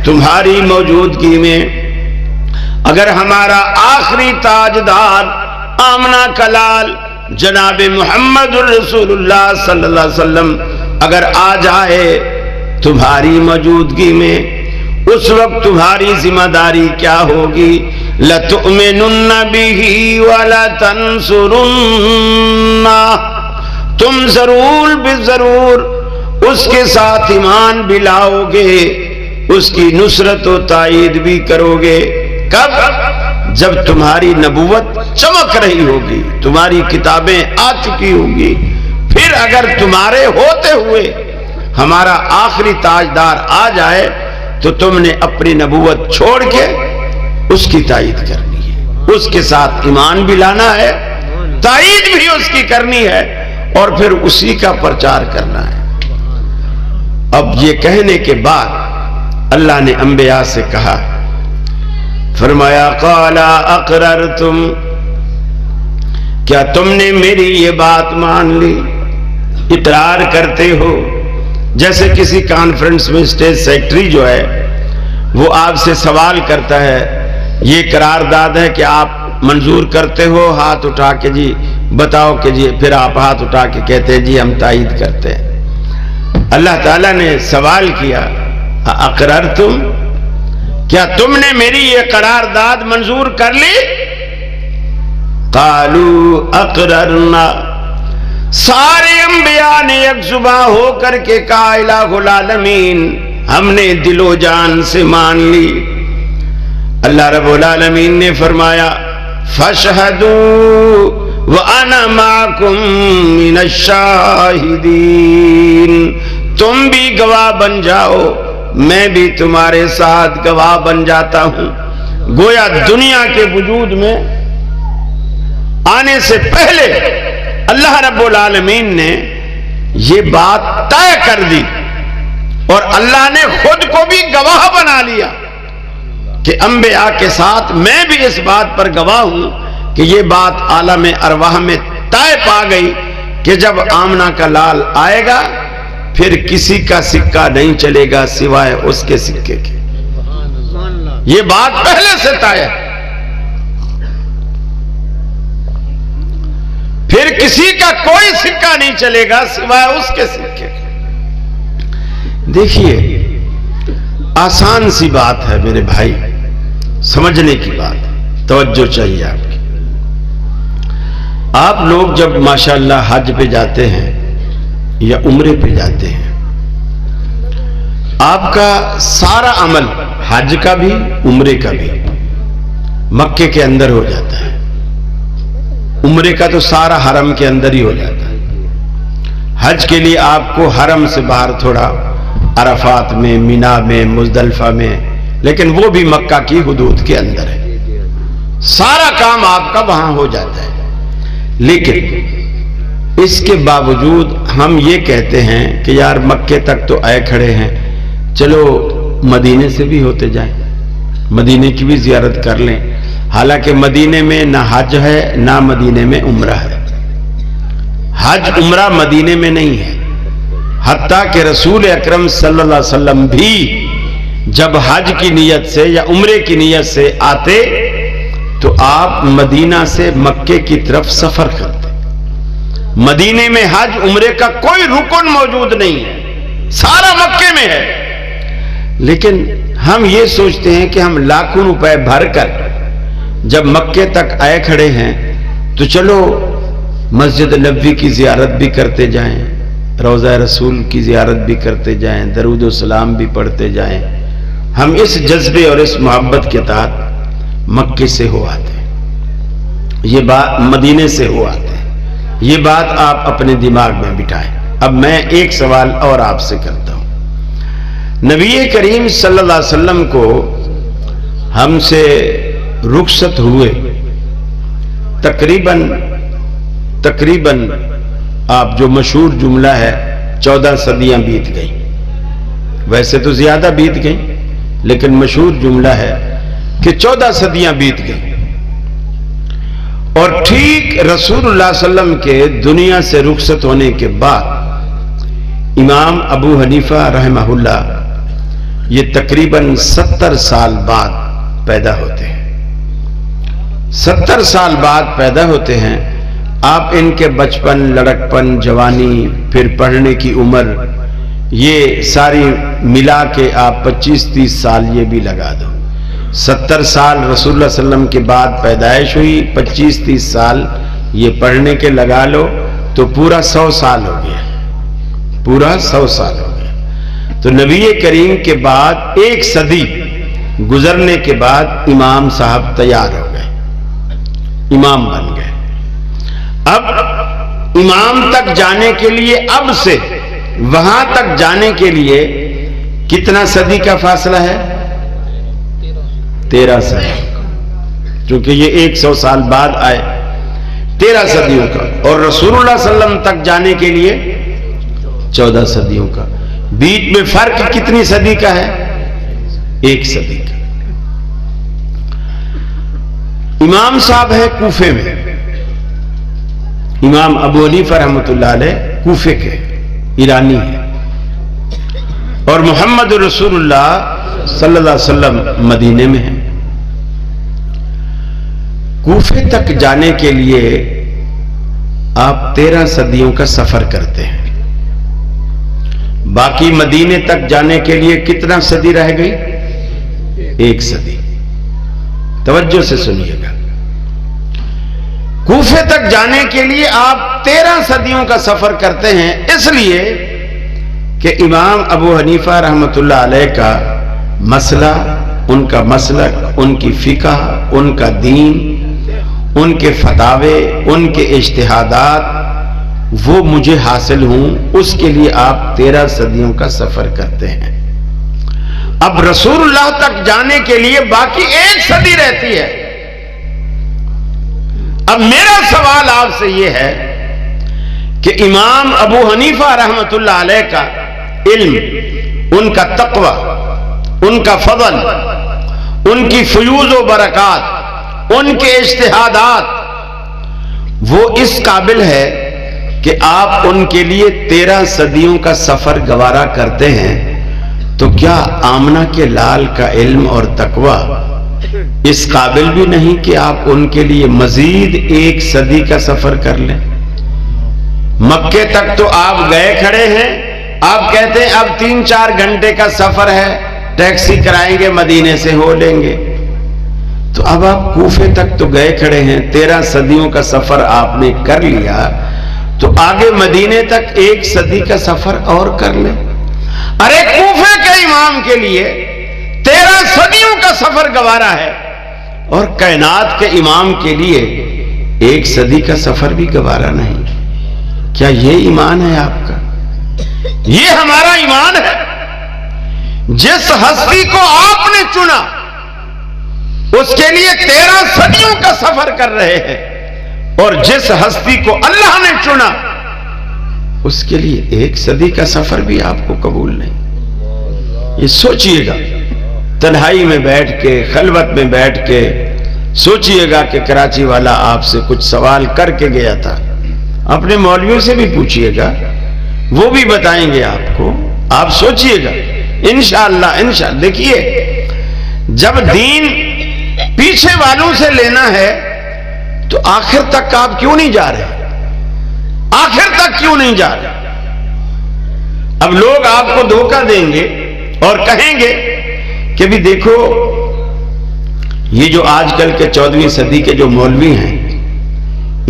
تمہاری موجودگی میں اگر ہمارا آخری تاجدار آمنہ کا لال جناب محمد الرسول اللہ صلی اللہ علیہ وسلم اگر آ جائے تمہاری موجودگی میں، اس وقت تمہاری ذمہ داری کیا ہوگی؟ لَتُؤْمِنُنَّ بِهِ وَلَتَنْصُرُنَّ، تم ضرور بضرور اس کے ساتھ ایمان بھی لاؤ گے، اس کی نصرت و تائید بھی کرو گے۔ کب؟ جب تمہاری نبوت چمک رہی ہوگی، تمہاری کتابیں آ چکی ہوں گی، پھر اگر تمہارے ہوتے ہوئے ہمارا آخری تاجدار آ جائے تو تم نے اپنی نبوت چھوڑ کے اس کی تائید کرنی ہے، اس کے ساتھ ایمان بھی لانا ہے، تائید بھی اس کی کرنی ہے، اور پھر اسی کا پرچار کرنا ہے۔ اب یہ کہنے کے بعد اللہ نے انبیاء سے کہا، فرمایا قال اقررتم، کیا تم نے میری یہ بات مان لی؟ اقرار کرتے ہو؟ جیسے کسی کانفرنس میں اسٹیج سیکرٹری جو ہے وہ آپ سے سوال کرتا ہے، یہ قرارداد ہے کہ آپ منظور کرتے ہو؟ ہاتھ اٹھا کے جی بتاؤ کہ جی، پھر آپ ہاتھ اٹھا کے کہتے ہیں جی ہم تائید کرتے ہیں۔ اللہ تعالیٰ نے سوال کیا، اقررتم، کیا تم نے میری یہ قرارداد منظور کر لی؟ قالوا اقررنا، سارے انبیاء نے یک زباں ہو کر کے کہا الہ العالمین، ہم نے دل و جان سے مان لی۔ اللہ رب العالمین نے فرمایا فاشہدوا وَأَنَا مَعَكُمْ مِنَ الشَّاهِدِينَ، تم بھی گواہ بن جاؤ، میں بھی تمہارے ساتھ گواہ بن جاتا ہوں۔ گویا دنیا کے وجود میں آنے سے پہلے اللہ رب العالمین نے یہ بات طے کر دی، اور اللہ نے خود کو بھی گواہ بنا لیا کہ انبیاء کے ساتھ میں بھی اس بات پر گواہ ہوں کہ یہ بات عالم ارواح میں طے پا گئی کہ جب آمنہ کا لال آئے گا پھر کسی کا سکہ نہیں چلے گا سوائے اس کے سکے کے۔ یہ بات پہلے سے طے ہے، پھر کسی کا کوئی سکہ نہیں چلے گا سوائے اس کے سکے کے۔ دیکھیے آسان سی بات ہے میرے بھائی، سمجھنے کی بات ہے، توجہ چاہیے آپ کی۔ آپ لوگ جب ماشاءاللہ حج پہ جاتے ہیں یا عمرے پہ جاتے ہیں، آپ کا سارا عمل حج کا بھی عمرے کا بھی مکے کے اندر ہو جاتا ہے۔ عمرے کا تو سارا حرم کے اندر ہی ہو جاتا ہے، حج کے لیے آپ کو حرم سے باہر تھوڑا عرفات میں، مینا میں، مزدلفہ میں، لیکن وہ بھی مکہ کی حدود کے اندر ہے، سارا کام آپ کا وہاں ہو جاتا ہے۔ لیکن اس کے باوجود ہم یہ کہتے ہیں کہ یار مکے تک تو آئے کھڑے ہیں، چلو مدینے سے بھی ہوتے جائیں، مدینے کی بھی زیارت کر لیں۔ حالانکہ مدینے میں نہ حج ہے نہ مدینے میں عمرہ ہے، حج عمرہ مدینے میں نہیں ہے۔ حتیٰ کہ رسول اکرم صلی اللہ علیہ وسلم بھی جب حج کی نیت سے یا عمرے کی نیت سے آتے تو آپ مدینہ سے مکے کی طرف سفر کرتے۔ مدینے میں حج عمرے کا کوئی رکن موجود نہیں ہے، سارا مکے میں ہے۔ لیکن ہم یہ سوچتے ہیں کہ ہم لاکھوں روپے بھر کر جب مکے تک آئے کھڑے ہیں تو چلو مسجد نبوی کی زیارت بھی کرتے جائیں، روضہ رسول کی زیارت بھی کرتے جائیں، درود و سلام بھی پڑھتے جائیں۔ ہم اس جذبے اور اس محبت کے تحت مکے سے ہو آتے ہیں، یہ بات مدینے سے ہو آتے ہیں، یہ بات آپ اپنے دماغ میں بٹھائیں۔ اب میں ایک سوال اور آپ سے کرتا ہوں، نبی کریم صلی اللہ علیہ وسلم کو ہم سے رخصت ہوئے تقریباً آپ جو مشہور جملہ ہے 14 صدیاں بیت گئیں، ویسے تو زیادہ بیت گئیں لیکن مشہور جملہ ہے کہ 14 صدیاں بیت گئیں۔ اور ٹھیک رسول اللہ صلی اللہ علیہ وسلم کے دنیا سے رخصت ہونے کے بعد امام ابو حنیفہ رحمہ اللہ یہ تقریباً 70 سال بعد پیدا ہوتے ہیں. 70 سال بعد پیدا ہوتے ہیں. آپ ان کے بچپن، لڑکپن، جوانی، پھر پڑھنے کی عمر، یہ ساری ملا کے آپ 25-30 سال یہ بھی لگا دو. 70 سال رسول اللہ صلی اللہ علیہ وسلم کے بعد پیدائش ہوئی، 25-30 سال یہ پڑھنے کے لگا لو تو پورا 100 سال ہو گیا. پورا 100 سال ہو گیا. تو نبی کریم کے بعد 1 صدی گزرنے کے بعد امام صاحب تیار ہو گئے، امام بن گئے. اب امام تک جانے کے لیے، اب سے وہاں تک جانے کے لیے کتنا صدی کا فاصلہ ہے؟ 13 صدی. چونکہ یہ 100 سال بعد آئے، 13 صدیوں کا. اور رسول اللہ صلی اللہ علیہ وسلم تک جانے کے لیے 14 صدیوں کا. بیچ میں فرق کتنی صدی کا ہے؟ 1 صدی کا. امام صاحب ہے کوفے میں. امام ابو حنیفہ رحمۃ اللہ علیہ کوفے کے ایرانی ہیں، اور محمد رسول اللہ صلی اللہ علیہ وسلم مدینے میں ہیں. کوفے تک جانے کے لیے آپ 13 صدیوں کا سفر کرتے ہیں. باقی مدینے تک جانے کے لیے کتنا صدی رہ گئی؟ 1 صدی. توجہ سے سنیے گا. کوفے تک جانے کے لیے آپ 13 صدیوں کا سفر کرتے ہیں، اس لیے کہ امام ابو حنیفہ رحمۃ اللہ علیہ کا مسئلہ، ان کا مسلک، ان کی فقہ، ان کا دین، ان کے فتاوے، ان کے اجتہادات وہ مجھے حاصل ہوں، اس کے لیے آپ 13 صدیوں کا سفر کرتے ہیں. اب رسول اللہ تک جانے کے لیے باقی 1 صدی رہتی ہے. اب میرا سوال آپ سے یہ ہے کہ امام ابو حنیفہ رحمۃ اللہ علیہ کا علم، ان کا تقوی، ان کا فضل، ان کی فیوز و برکات، ان کے اجتہادات وہ اس قابل ہے کہ آپ ان کے لیے 13 صدیوں کا سفر گوارا کرتے ہیں. تو کیا آمنہ کے لال کا علم اور تقوی اس قابل بھی نہیں کہ آپ ان کے لیے مزید 1 صدی کا سفر کر لیں؟ مکے تک تو آپ گئے کھڑے ہیں، آپ کہتے ہیں اب 3-4 گھنٹے کا سفر ہے، ٹیکسی کرائیں گے، مدینے سے ہو لیں گے. تو اب آپ کوفے تک تو گئے کھڑے ہیں، 13 صدیوں کا سفر آپ نے کر لیا، تو آگے مدینے تک 1 صدی کا سفر اور کر لیں. ارے کوفے کے امام کے لیے 13 صدیوں کا سفر گوارا ہے، اور کائنات کے امام کے لیے 1 صدی کا سفر بھی گوارا نہیں. کیا یہ ایمان ہے آپ کا؟ یہ ہمارا ایمان ہے. جس ہستی کو آپ نے چنا اس کے لیے 13 صدیوں کا سفر کر رہے ہیں، اور جس ہستی کو اللہ نے چنا اس کے لیے 1 صدی کا سفر بھی آپ کو قبول نہیں. یہ سوچئے گا، تنہائی میں بیٹھ کے، خلوت میں بیٹھ کے سوچئے گا کہ کراچی والا آپ سے کچھ سوال کر کے گیا تھا. اپنے مولویوں سے بھی پوچھئے گا، وہ بھی بتائیں گے آپ کو. آپ سوچئے گا انشاءاللہ. دیکھیے، جب دین پیچھے والوں سے لینا ہے تو آخر تک آپ کیوں نہیں جا رہے؟ آخر تک کیوں نہیں جا رہے؟ اب لوگ آپ کو دھوکہ دیں گے اور کہیں گے کہ بھی دیکھو، یہ جو آج کل کے 14ویں صدی کے جو مولوی ہیں،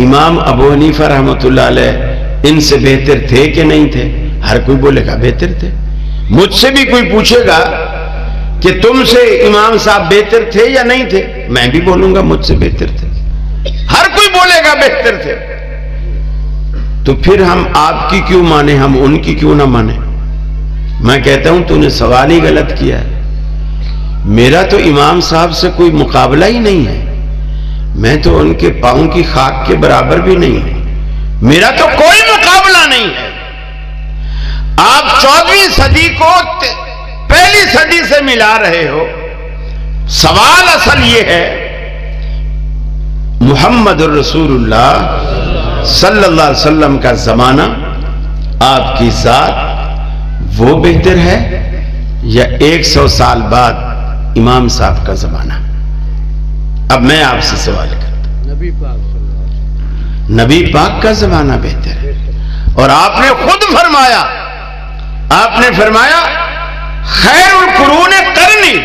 امام ابو حنیفہ رحمۃ اللہ علیہ ان سے بہتر تھے کہ نہیں تھے؟ ہر کوئی بولے گا بہتر تھے. مجھ سے بھی کوئی پوچھے گا کہ تم سے امام صاحب بہتر تھے یا نہیں تھے، میں بھی بولوں گا مجھ سے بہتر تھے. ہر کوئی بولے گا بہتر تھے. تو پھر ہم آپ کی کیوں مانیں، ہم ان کی کیوں نہ مانیں؟ میں کہتا ہوں تو نے سوال ہی غلط کیا ہے. میرا تو امام صاحب سے کوئی مقابلہ ہی نہیں ہے. میں تو ان کے پاؤں کی خاک کے برابر بھی نہیں ہوں. میرا تو کوئی مقابلہ نہیں ہے. آپ 14ویں صدی کو پہلی صدی سے ملا رہے ہو. سوال اصل یہ ہے، محمد الرسول اللہ صلی اللہ علیہ وسلم کا زمانہ، آپ کی ذات وہ بہتر ہے یا 100 سال بعد امام صاحب کا زمانہ؟ اب میں آپ سے سوال کرتا ہوں، نبی پاک کا زمانہ بہتر ہے؟ اور آپ نے خود فرمایا، خیر القرون قرنی،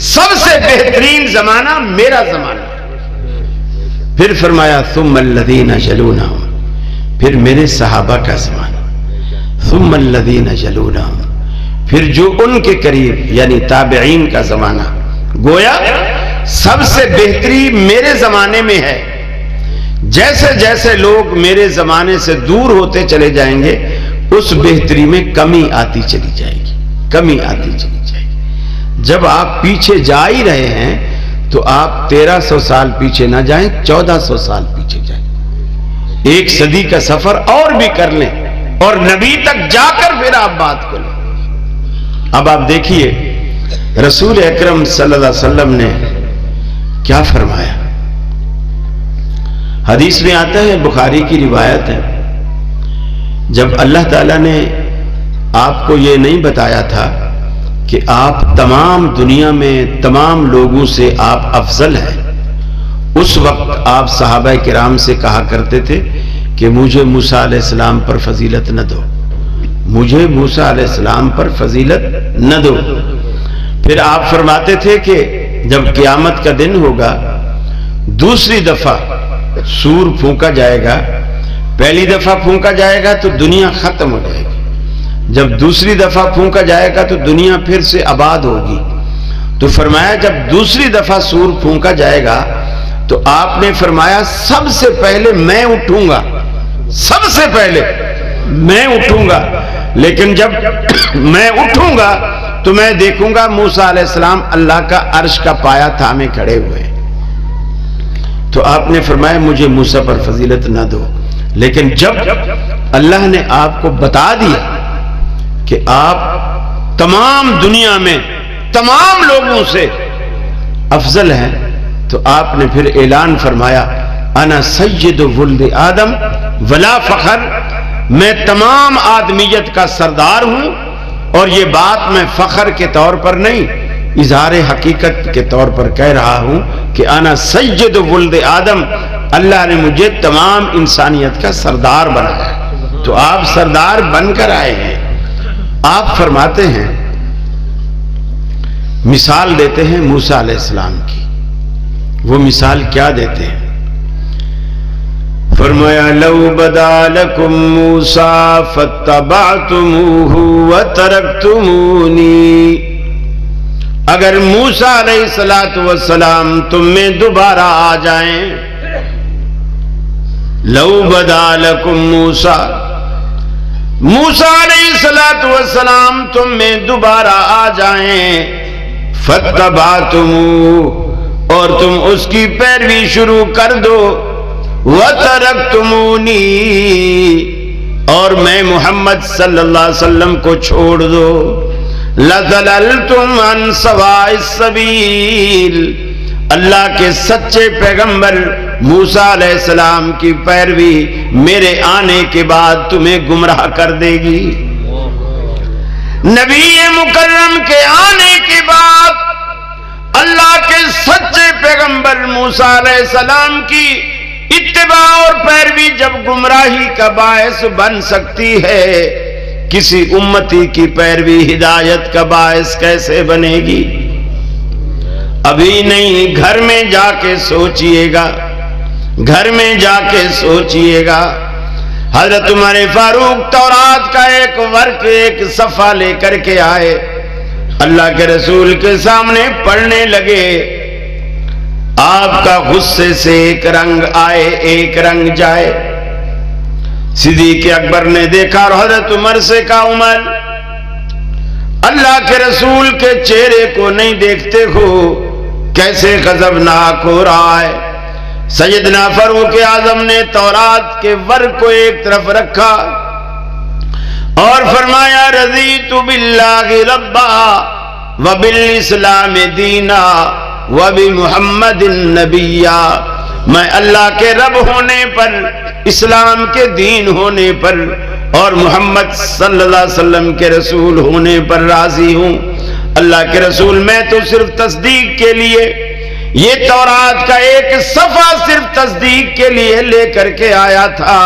سب سے بہترین زمانہ میرا زمانہ۔ پھر فرمایا ثم الذین یلونہم، پھر میرے صحابہ کا زمانہ، ثم الذین یلونہم، پھر جو ان کے قریب یعنی تابعین کا زمانہ۔ گویا سب سے بہتری میرے زمانے میں ہے۔ جیسے جیسے لوگ میرے زمانے سے دور ہوتے چلے جائیں گے اس بہتری میں کمی آتی چلی جائے گی، کمی آتی چلی جائے گی۔ جب آپ پیچھے جا ہی رہے ہیں تو آپ 1300 سال پیچھے نہ جائیں، 1400 سال پیچھے جائیں، 1 صدی کا سفر اور بھی کر لیں اور نبی تک جا کر پھر آپ بات کریں۔ اب آپ دیکھیے رسول اکرم صلی اللہ علیہ وسلم نے کیا فرمایا۔ حدیث میں آتا ہے، بخاری کی روایت ہے، جب اللہ تعالیٰ نے آپ کو یہ نہیں بتایا تھا کہ آپ تمام دنیا میں تمام لوگوں سے آپ افضل ہیں، اس وقت آپ صحابہ کرام سے کہا کرتے تھے کہ مجھے موسیٰ علیہ السلام پر فضیلت نہ دو، مجھے موسیٰ علیہ السلام پر فضیلت نہ دو۔ پھر آپ فرماتے تھے کہ جب قیامت کا دن ہوگا، دوسری دفعہ سور پھونکا جائے گا، پہلی دفعہ پھونکا جائے گا تو دنیا ختم ہو جائے گی، جب دوسری دفعہ پھونکا جائے گا تو دنیا پھر سے آباد ہوگی۔ تو فرمایا جب دوسری دفعہ سور پھونکا جائے گا تو آپ نے فرمایا سب سے پہلے میں اٹھوں گا، سب سے پہلے میں اٹھوں گا، لیکن جب میں اٹھوں گا تو میں دیکھوں گا موسیٰ علیہ السلام اللہ کا عرش کا پایا تھامے کھڑے ہوئے۔ تو آپ نے فرمایا مجھے موسیٰ پر فضیلت نہ دو، لیکن جب اللہ نے آپ کو بتا دیا کہ آپ تمام دنیا میں تمام لوگوں سے افضل ہیں تو آپ نے پھر اعلان فرمایا انا سید ولد آدم ولا فخر، میں تمام آدمیت کا سردار ہوں، اور یہ بات میں فخر کے طور پر نہیں، اظہار حقیقت کے طور پر کہہ رہا ہوں کہ انا سید ولد آدم، اللہ نے مجھے تمام انسانیت کا سردار بنایا۔ تو آپ سردار بن کر آئے ہیں۔ آپ فرماتے ہیں، مثال دیتے ہیں موسیٰ علیہ السلام کی، وہ مثال کیا دیتے ہیں؟ فرمایا لو بدا لکم موسیٰ فاتبعتموہ وترکتمونی، اگر موسیٰ علیہ السلام تم میں دوبارہ آ جائیں، لو بدا لکم موسیٰ علیہ السلام تم میں دوبارہ آ جائیں، فاتبعتموہ، اور تم اس کی پیروی شروع کر دو، وَتَرَكْتُمُونِي، اور میں محمد صلی اللہ علیہ وسلم کو چھوڑ دو، لَذَلَلْتُمْ عَنْ سَوَاءِ السَّبِيلِ، اللہ کے سچے پیغمبر موسیٰ علیہ السلام کی پیروی میرے آنے کے بعد تمہیں گمراہ کر دے گی۔ نبی مکرم کے آنے کے بعد اللہ کے سچے پیغمبر موسیٰ علیہ السلام کی اتباع اور پیروی جب گمراہی کا باعث بن سکتی ہے، کسی امتی کی پیروی ہدایت کا باعث کیسے بنے گی؟ ابھی نہیں، گھر میں جا کے سوچئے گا، گھر میں جا کے سوچئے گا۔ حضرت عمر فاروق تورات کا ایک ورق، ایک صفحہ لے کر کے آئے، اللہ کے رسول کے سامنے پڑھنے لگے۔ آپ کا غصے سے ایک رنگ آئے ایک رنگ جائے۔ صدیق اکبر نے دیکھا اور حضرت عمر سے کہا، عمر اللہ کے رسول کے چہرے کو نہیں دیکھتے ہو، کیسے غضبناک ہو رہا ہے۔ سیدنا فاروق اعظم نے تورات کے ورق کو ایک طرف رکھا اور فرمایا رضیت باللہ ربا وبالاسلام دینا وبمحمد نبیا، میں اللہ کے رب ہونے پر، اسلام کے دین ہونے پر اور محمد صلی اللہ علیہ وسلم کے رسول ہونے پر راضی ہوں۔ اللہ کے رسول میں تو صرف تصدیق کے لیے یہ تورات کا ایک صفحہ صرف تصدیق کے لیے لے کر کے آیا تھا،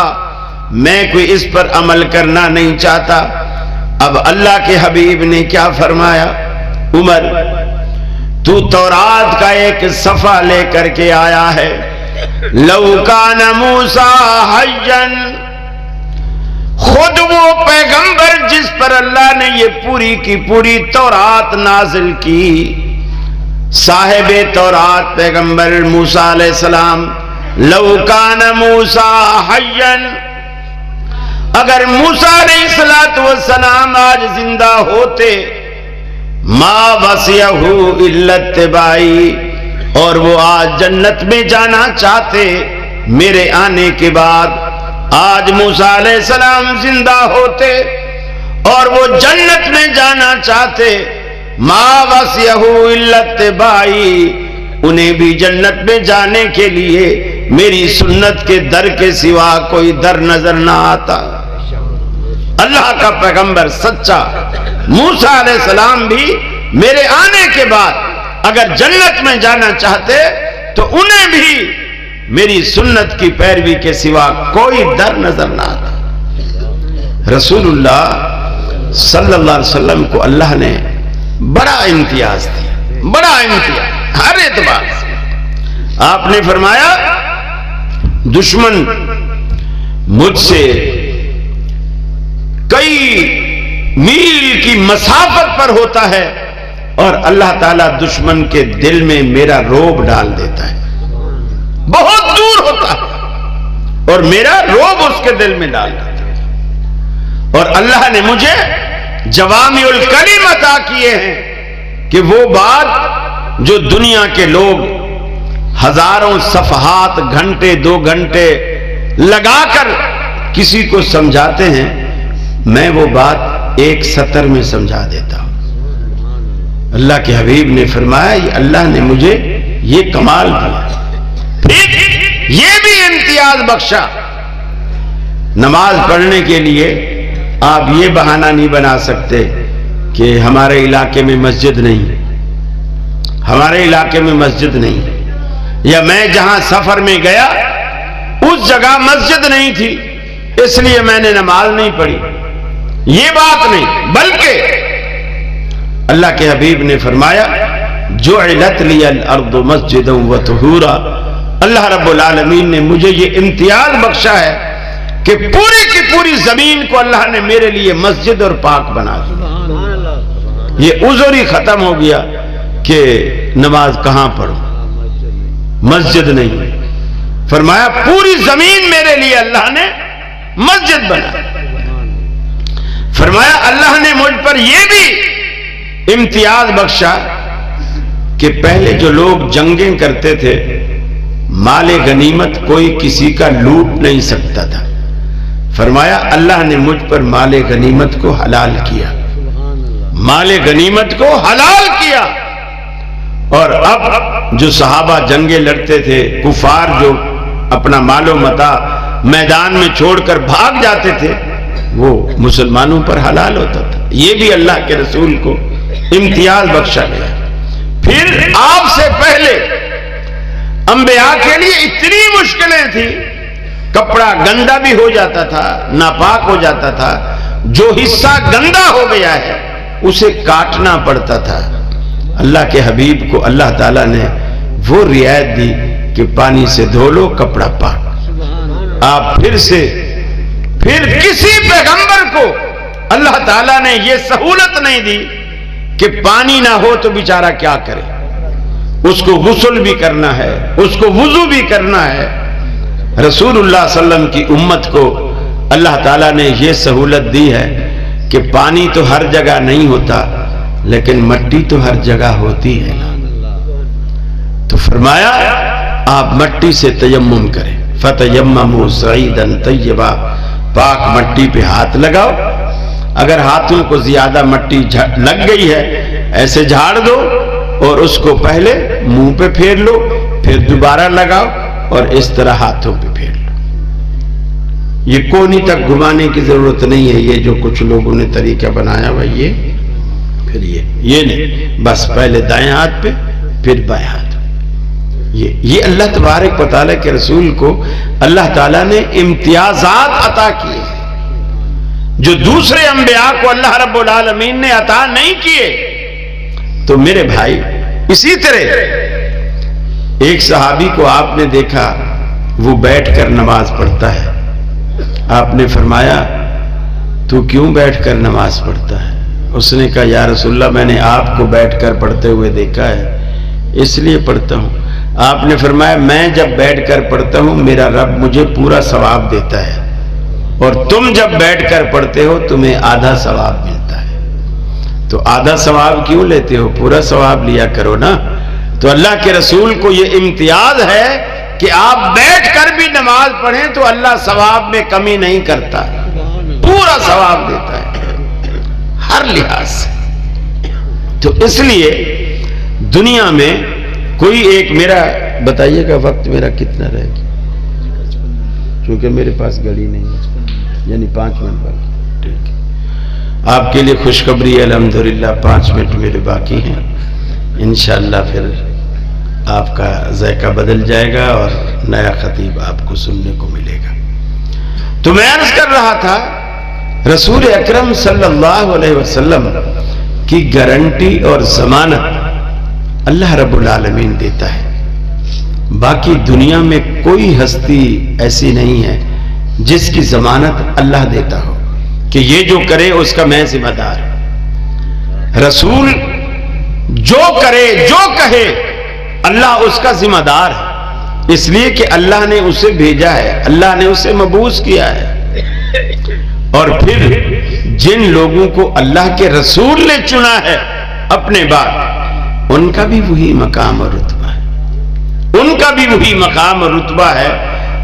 میں کوئی اس پر عمل کرنا نہیں چاہتا۔ اب اللہ کے حبیب نے کیا فرمایا؟ عمر، تو تورات کا ایک صفحہ لے کر کے آیا ہے، لو کان موسیٰ حیًّا، خود وہ پیغمبر جس پر اللہ نے یہ پوری کی پوری تورات نازل کی، صاحب تورات پیغمبر موسیٰ علیہ السلام، لو کان موسیٰ حیًّا، اگر موسیٰ علیہ السلام آج زندہ ہوتے، ما وسعہ الا اتباعی، اور وہ آج جنت میں جانا چاہتے میرے آنے کے بعد، آج موسیٰ علیہ السلام زندہ ہوتے اور وہ جنت میں جانا چاہتے، ما وسعہ الا اتباعی، انہیں بھی جنت میں جانے کے لیے میری سنت کے در کے سوا کوئی در نظر نہ آتا۔ اللہ کا پیغمبر سچا موسیٰ علیہ السلام بھی میرے آنے کے بعد اگر جنت میں جانا چاہتے تو انہیں بھی میری سنت کی پیروی کے سوا کوئی در نظر نہ آتا۔ رسول اللہ صلی اللہ علیہ وسلم کو اللہ نے بڑا امتیاز دیا، بڑا امتیاز ہر اعتبار سے۔ آپ نے فرمایا دشمن مجھ سے کئی میل کی مسافت پر ہوتا ہے اور اللہ تعالیٰ دشمن کے دل میں میرا رعب ڈال دیتا ہے، بہت دور ہوتا ہے اور میرا رعب اس کے دل میں ڈال دیتا ہے۔ اور اللہ نے مجھے جوامع الکلم عطا کیے ہیں کہ وہ بات جو دنیا کے لوگ ہزاروں صفحات گھنٹے 2 گھنٹے لگا کر کسی کو سمجھاتے ہیں، میں وہ بات ایک سطر میں سمجھا دیتا ہوں۔ اللہ کے حبیب نے فرمایا یہ اللہ نے مجھے یہ کمال دیا، پھر یہ بھی امتیاز بخشا۔ نماز پڑھنے کے لیے آپ یہ بہانہ نہیں بنا سکتے کہ ہمارے علاقے میں مسجد نہیں، ہمارے علاقے میں مسجد نہیں، یا میں جہاں سفر میں گیا اس جگہ مسجد نہیں تھی اس لیے میں نے نماز نہیں پڑھی، یہ بات نہیں، بلکہ اللہ کے حبیب نے فرمایا جعلت لی الارض مسجدا وطہورا، اللہ رب العالمین نے مجھے یہ امتیاز بخشا ہے کہ پوری کی پوری زمین کو اللہ نے میرے لیے مسجد اور پاک بنا دیا۔ یہ عذر ہی ختم ہو گیا کہ نماز کہاں پڑھوں، مسجد نہیں، فرمایا پوری زمین میرے لیے اللہ نے مسجد بنا۔ فرمایا اللہ نے مجھ پر یہ بھی امتیاز بخشا کہ پہلے جو لوگ جنگیں کرتے تھے مال غنیمت کوئی کسی کا لوٹ نہیں سکتا تھا، فرمایا اللہ نے مجھ پر مال غنیمت کو حلال کیا، مال غنیمت کو حلال کیا۔ اور اب جو صحابہ جنگیں لڑتے تھے، کفار جو اپنا مال و متاع میدان میں چھوڑ کر بھاگ جاتے تھے، وہ مسلمانوں پر حلال ہوتا تھا۔ یہ بھی اللہ کے رسول کو امتیاز بخشا گیا۔ پھر آپ سے پہلے انبیاء کے لیے اتنی مشکلیں تھیں، کپڑا گندا بھی ہو جاتا تھا، ناپاک ہو جاتا تھا، جو حصہ گندا ہو گیا ہے اسے کاٹنا پڑتا تھا۔ اللہ کے حبیب کو اللہ تعالیٰ نے وہ رعایت دی کہ پانی سے دھو لو کپڑا پاک۔ آپ پھر کسی پیغمبر کو اللہ تعالیٰ نے یہ سہولت نہیں دی کہ پانی نہ ہو تو بیچارہ کیا کرے، اس کو غسل بھی کرنا ہے، اس کو وضو بھی کرنا ہے۔ رسول اللہ صلی اللہ علیہ وسلم کی امت کو اللہ تعالیٰ نے یہ سہولت دی ہے کہ پانی تو ہر جگہ نہیں ہوتا لیکن مٹی تو ہر جگہ ہوتی ہے، تو فرمایا آپ مٹی سے تیمم کریں، فَتَيَمَّمُوا صَعِيدًا طَيِّبًا، پاک مٹی پہ ہاتھ لگاؤ، اگر ہاتھوں کو زیادہ مٹی لگ گئی ہے ایسے جھاڑ دو اور اس کو پہلے منہ پہ پھیر لو، پھر دوبارہ لگاؤ اور اس طرح ہاتھوں پہ پھیر لو۔ یہ کونی تک گھمانے کی ضرورت نہیں ہے، یہ جو کچھ لوگوں نے طریقہ بنایا ہوا یہ پھر یہ نہیں، بس پہلے دائیں ہاتھ پہ پھر بائیں ہاتھ پہ. یہ اللہ تبارک و تعالیٰ کے رسول کو اللہ تعالیٰ نے امتیازات عطا کیے جو دوسرے انبیاء کو اللہ رب العالمین نے عطا نہیں کیے. تو میرے بھائی اسی طرح ایک صحابی کو آپ نے دیکھا وہ بیٹھ کر نماز پڑھتا ہے. آپ نے فرمایا تو کیوں بیٹھ کر نماز پڑھتا ہے؟ اس نے کہا یا رسول اللہ میں نے آپ کو بیٹھ کر پڑھتے ہوئے دیکھا ہے اس لیے پڑھتا ہوں. آپ نے فرمایا میں جب بیٹھ کر پڑھتا ہوں میرا رب مجھے پورا ثواب دیتا ہے اور تم جب بیٹھ کر پڑھتے ہو تمہیں آدھا ثواب ملتا ہے. تو آدھا ثواب کیوں لیتے ہو؟ پورا ثواب لیا کرو نا. تو اللہ کے رسول کو یہ امتیاز ہے کہ آپ بیٹھ کر بھی نماز پڑھیں تو اللہ ثواب میں کمی نہیں کرتا، پورا ثواب دیتا ہے ہر لحاظ سے. تو اس لیے دنیا میں کوئی ایک میرا بتائیے گا وقت میرا کتنا رہے گا، چونکہ میرے پاس گھڑی نہیں ہے، یعنی 5 منٹ باقی. ٹھیک ہے، آپ کے لیے خوشخبری ہے الحمدللہ 5 منٹ میرے باقی ہیں. انشاءاللہ پھر آپ کا ذائقہ بدل جائے گا اور نیا خطیب آپ کو سننے کو ملے گا. تو میں عرض کر رہا تھا رسول اکرم صلی اللہ علیہ وسلم کی گارنٹی اور ضمانت اللہ رب العالمین دیتا ہے. باقی دنیا میں کوئی ہستی ایسی نہیں ہے جس کی ضمانت اللہ دیتا ہو کہ یہ جو کرے اس کا میں ذمہ دار. رسول جو کرے جو کہے اللہ اس کا ذمہ دار ہے، اس لیے کہ اللہ نے اسے بھیجا ہے، اللہ نے اسے مبعوث کیا ہے. اور پھر جن لوگوں کو اللہ کے رسول نے چنا ہے اپنے بعد ان کا بھی وہی مقام اور رتبہ ہے، ان کا بھی وہی مقام اور رتبہ ہے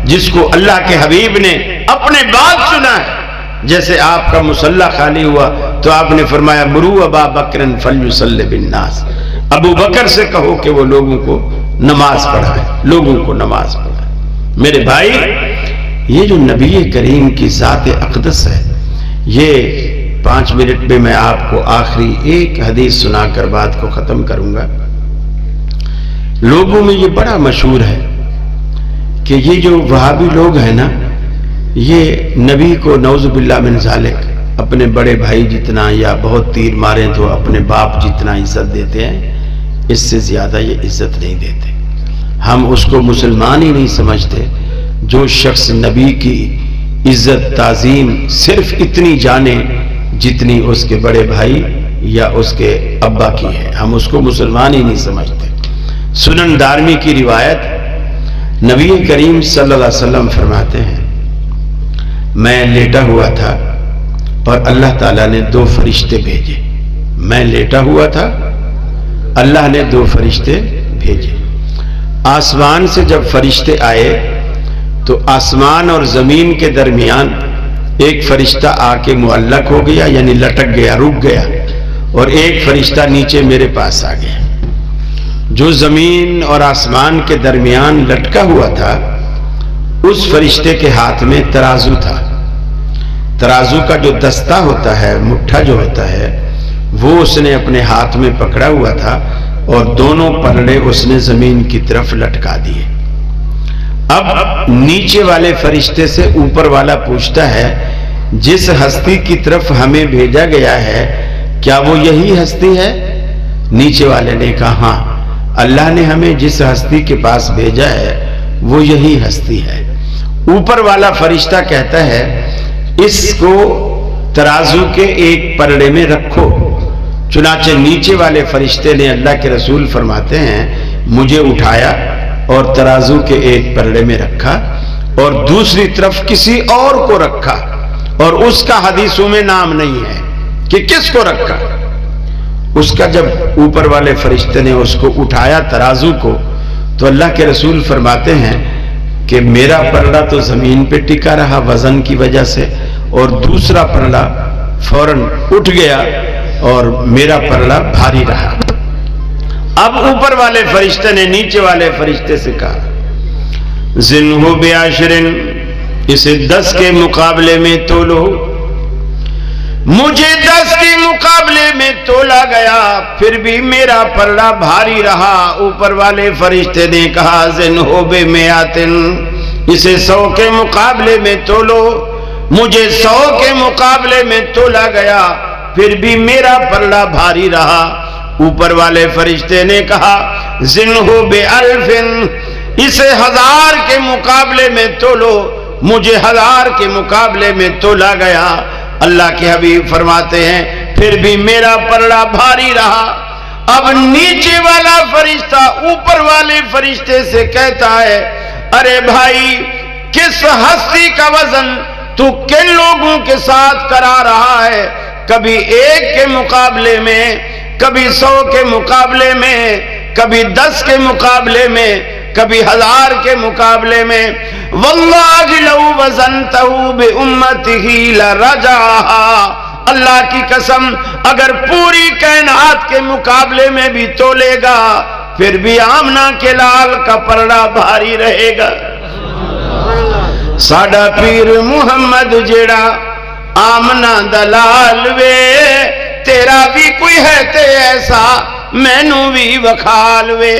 جس کو اللہ کے حبیب نے اپنے بعد چنا ہے. جیسے آپ کا مصلی خالی ہوا تو آپ نے فرمایا مرو ابا بکر فلیصلی بالناس، ابو بکر سے کہو کہ وہ لوگوں کو نماز پڑھائے، لوگوں کو نماز پڑھائے. میرے بھائی یہ جو نبی کریم کی ذات اقدس ہے، یہ 5 منٹ میں میں آپ کو آخری ایک حدیث سنا کر بات کو ختم کروں گا. لوگوں میں یہ بڑا مشہور ہے کہ یہ جو وہابی لوگ ہیں نا، یہ نبی کو نعوذ باللہ من ذالک اپنے بڑے بھائی جتنا یا بہت تیر ماریں تو اپنے باپ جتنا عزت دیتے ہیں، اس سے زیادہ یہ عزت نہیں دیتے. ہم اس کو مسلمان ہی نہیں سمجھتے جو شخص نبی کی عزت تعظیم صرف اتنی جانے جتنی اس کے بڑے بھائی یا اس کے ابا کی ہے. ہم اس کو مسلمان ہی نہیں سمجھتے. سنن دارمی کی روایت، نبی کریم صلی اللہ علیہ وسلم فرماتے ہیں میں لیٹا ہوا تھا اور اللہ تعالیٰ نے 2 فرشتے بھیجے. میں لیٹا ہوا تھا، اللہ نے 2 فرشتے بھیجے. آسمان سے جب فرشتے آئے تو آسمان اور زمین کے درمیان ایک فرشتہ آ کے معلق ہو گیا، یعنی لٹک گیا، رک گیا، اور ایک فرشتہ نیچے میرے پاس آ گیا. جو زمین اور آسمان کے درمیان لٹکا ہوا تھا اس فرشتے کے ہاتھ میں ترازو تھا. ترازو کا جو دستہ ہوتا ہے، مٹھا جو ہوتا ہے، وہ اس نے اپنے ہاتھ میں پکڑا ہوا تھا اور دونوں پلڑے اس نے زمین کی طرف لٹکا دیے. اب نیچے والے فرشتے سے اوپر والا پوچھتا ہے جس ہستی کی طرف ہمیں بھیجا گیا ہے کیا وہ یہی ہستی ہے؟ نیچے والے نے کہا ہاں، اللہ نے ہمیں جس ہستی کے پاس بھیجا ہے وہ یہی ہستی ہے. اوپر والا فرشتہ کہتا ہے اس کو ترازو کے ایک پلڑے میں رکھو. چنانچہ نیچے والے فرشتے نے، اللہ کے رسول فرماتے ہیں، مجھے اٹھایا اور ترازو کے ایک پلڑے میں رکھا اور دوسری طرف کسی اور کو رکھا، اور اس کا حدیثوں میں نام نہیں ہے کہ کس کو رکھا. اس کا جب اوپر والے فرشتے نے اس کو اٹھایا ترازو کو، تو اللہ کے رسول فرماتے ہیں کہ میرا پلڑا تو زمین پہ ٹکا رہا وزن کی وجہ سے، اور دوسرا پلڑا فوراً اٹھ گیا اور میرا پلڑا بھاری رہا. اب اوپر والے فرشتے نے نیچے والے فرشتے سے کہا زنہ بعشر، اسے 10 کے مقابلے میں تولو. مجھے 10 کے مقابلے میں تولا گیا پھر بھی میرا پلڑا بھاری رہا. اوپر والے فرشتے نے کہا زنہو بمیاتن، اسے 100 کے مقابلے میں تولو. مجھے 100 کے مقابلے میں تولا گیا پھر بھی میرا پلڑا بھاری رہا. اوپر والے فرشتے نے کہا زنہو بألفن، اسے 1000 کے مقابلے میں تولو. مجھے 1000 کے مقابلے میں تولا گیا. اللہ کے حبیب فرماتے ہیں پھر بھی میرا پلڑا بھاری رہا. اب نیچے والا فرشتہ اوپر والے فرشتے سے کہتا ہے ارے بھائی کس ہستی کا وزن تو کن لوگوں کے ساتھ کرا رہا ہے؟ کبھی 1 کے مقابلے میں، کبھی 100 کے مقابلے میں، کبھی 10 کے مقابلے میں، کبھی 1000 کے مقابلے میں. واللہ لو وزنتہ بامتہ لرجعہا، اللہ کی قسم اگر پوری کائنات کے مقابلے میں بھی تولے گا پھر بھی آمنہ کے لال کا پلڑا بھاری رہے گا. ساڈا پیر محمد جیڑا آمنہ دلال وے، تیرا بھی کوئی ہے تے ایسا مینوں بھی وکھال وے.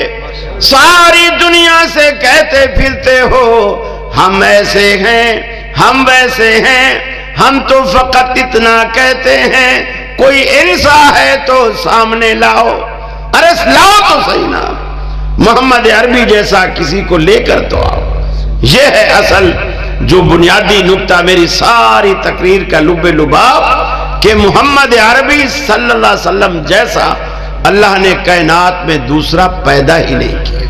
ساری دنیا سے کہتے پھرتے ہو ہم ایسے ہیں ہم ویسے ہیں، ہم تو فقط اتنا کہتے ہیں کوئی انسا ہے تو سامنے لاؤ. ارے لاؤ تو صحیح نا، محمد عربی جیسا کسی کو لے کر تو آؤ. یہ ہے اصل جو بنیادی نکتہ میری ساری تقریر کا لب لباب، کہ محمد عربی صلی اللہ علیہ وسلم جیسا اللہ نے کائنات میں دوسرا پیدا ہی نہیں کیا.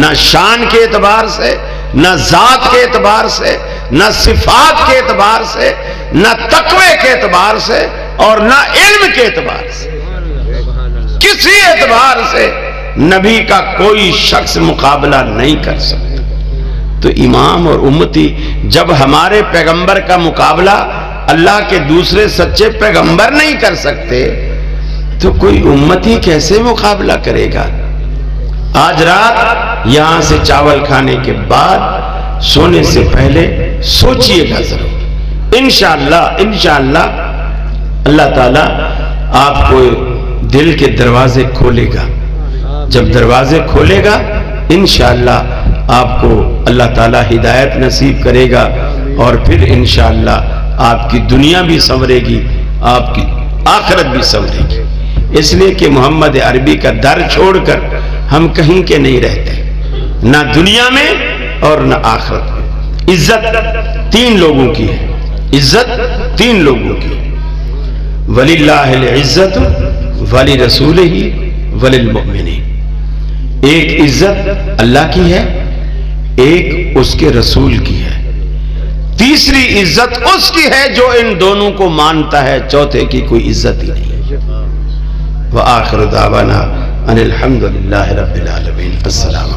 نہ شان کے اعتبار سے، نہ ذات کے اعتبار سے، نہ صفات کے اعتبار سے، نہ تقوی کے اعتبار سے، اور نہ علم کے اعتبار سے. کسی اعتبار سے نبی کا کوئی شخص مقابلہ نہیں کر سکتا. تو امام اور امتی جب ہمارے پیغمبر کا مقابلہ اللہ کے دوسرے سچے پیغمبر نہیں کر سکتے تو کوئی امتی کیسے مقابلہ کرے گا؟ آج رات یہاں سے چاول کھانے کے بعد سونے سے پہلے سوچئے گا ضرور. انشاءاللہ اللہ تعالیٰ آپ کو دل کے دروازے کھولے گا. جب دروازے کھولے گا انشاءاللہ آپ کو اللہ تعالیٰ ہدایت نصیب کرے گا، اور پھر انشاءاللہ آپ کی دنیا بھی سنورے گی، آپ کی آخرت بھی سنورے گی. اس لیے کہ محمد عربی کا در چھوڑ کر ہم کہیں کے نہیں رہتے، نہ دنیا میں اور نہ آخرت میں. عزت 3 لوگوں کی ہے، عزت 3 لوگوں کی ہے. وَلِلَّهِ الْعِزَّةُ وَلِرَسُولِهِ وَلِلْمُؤْمِنِينَ. ایک عزت اللہ کی ہے، ایک اس کے رسول کی ہے. تیسری عزت اس کی ہے جو ان دونوں کو مانتا ہے، چوتھے کی کوئی عزت ہی نہیں. وآخر دعوانا ان الحمد للہ رب العالمین. السلام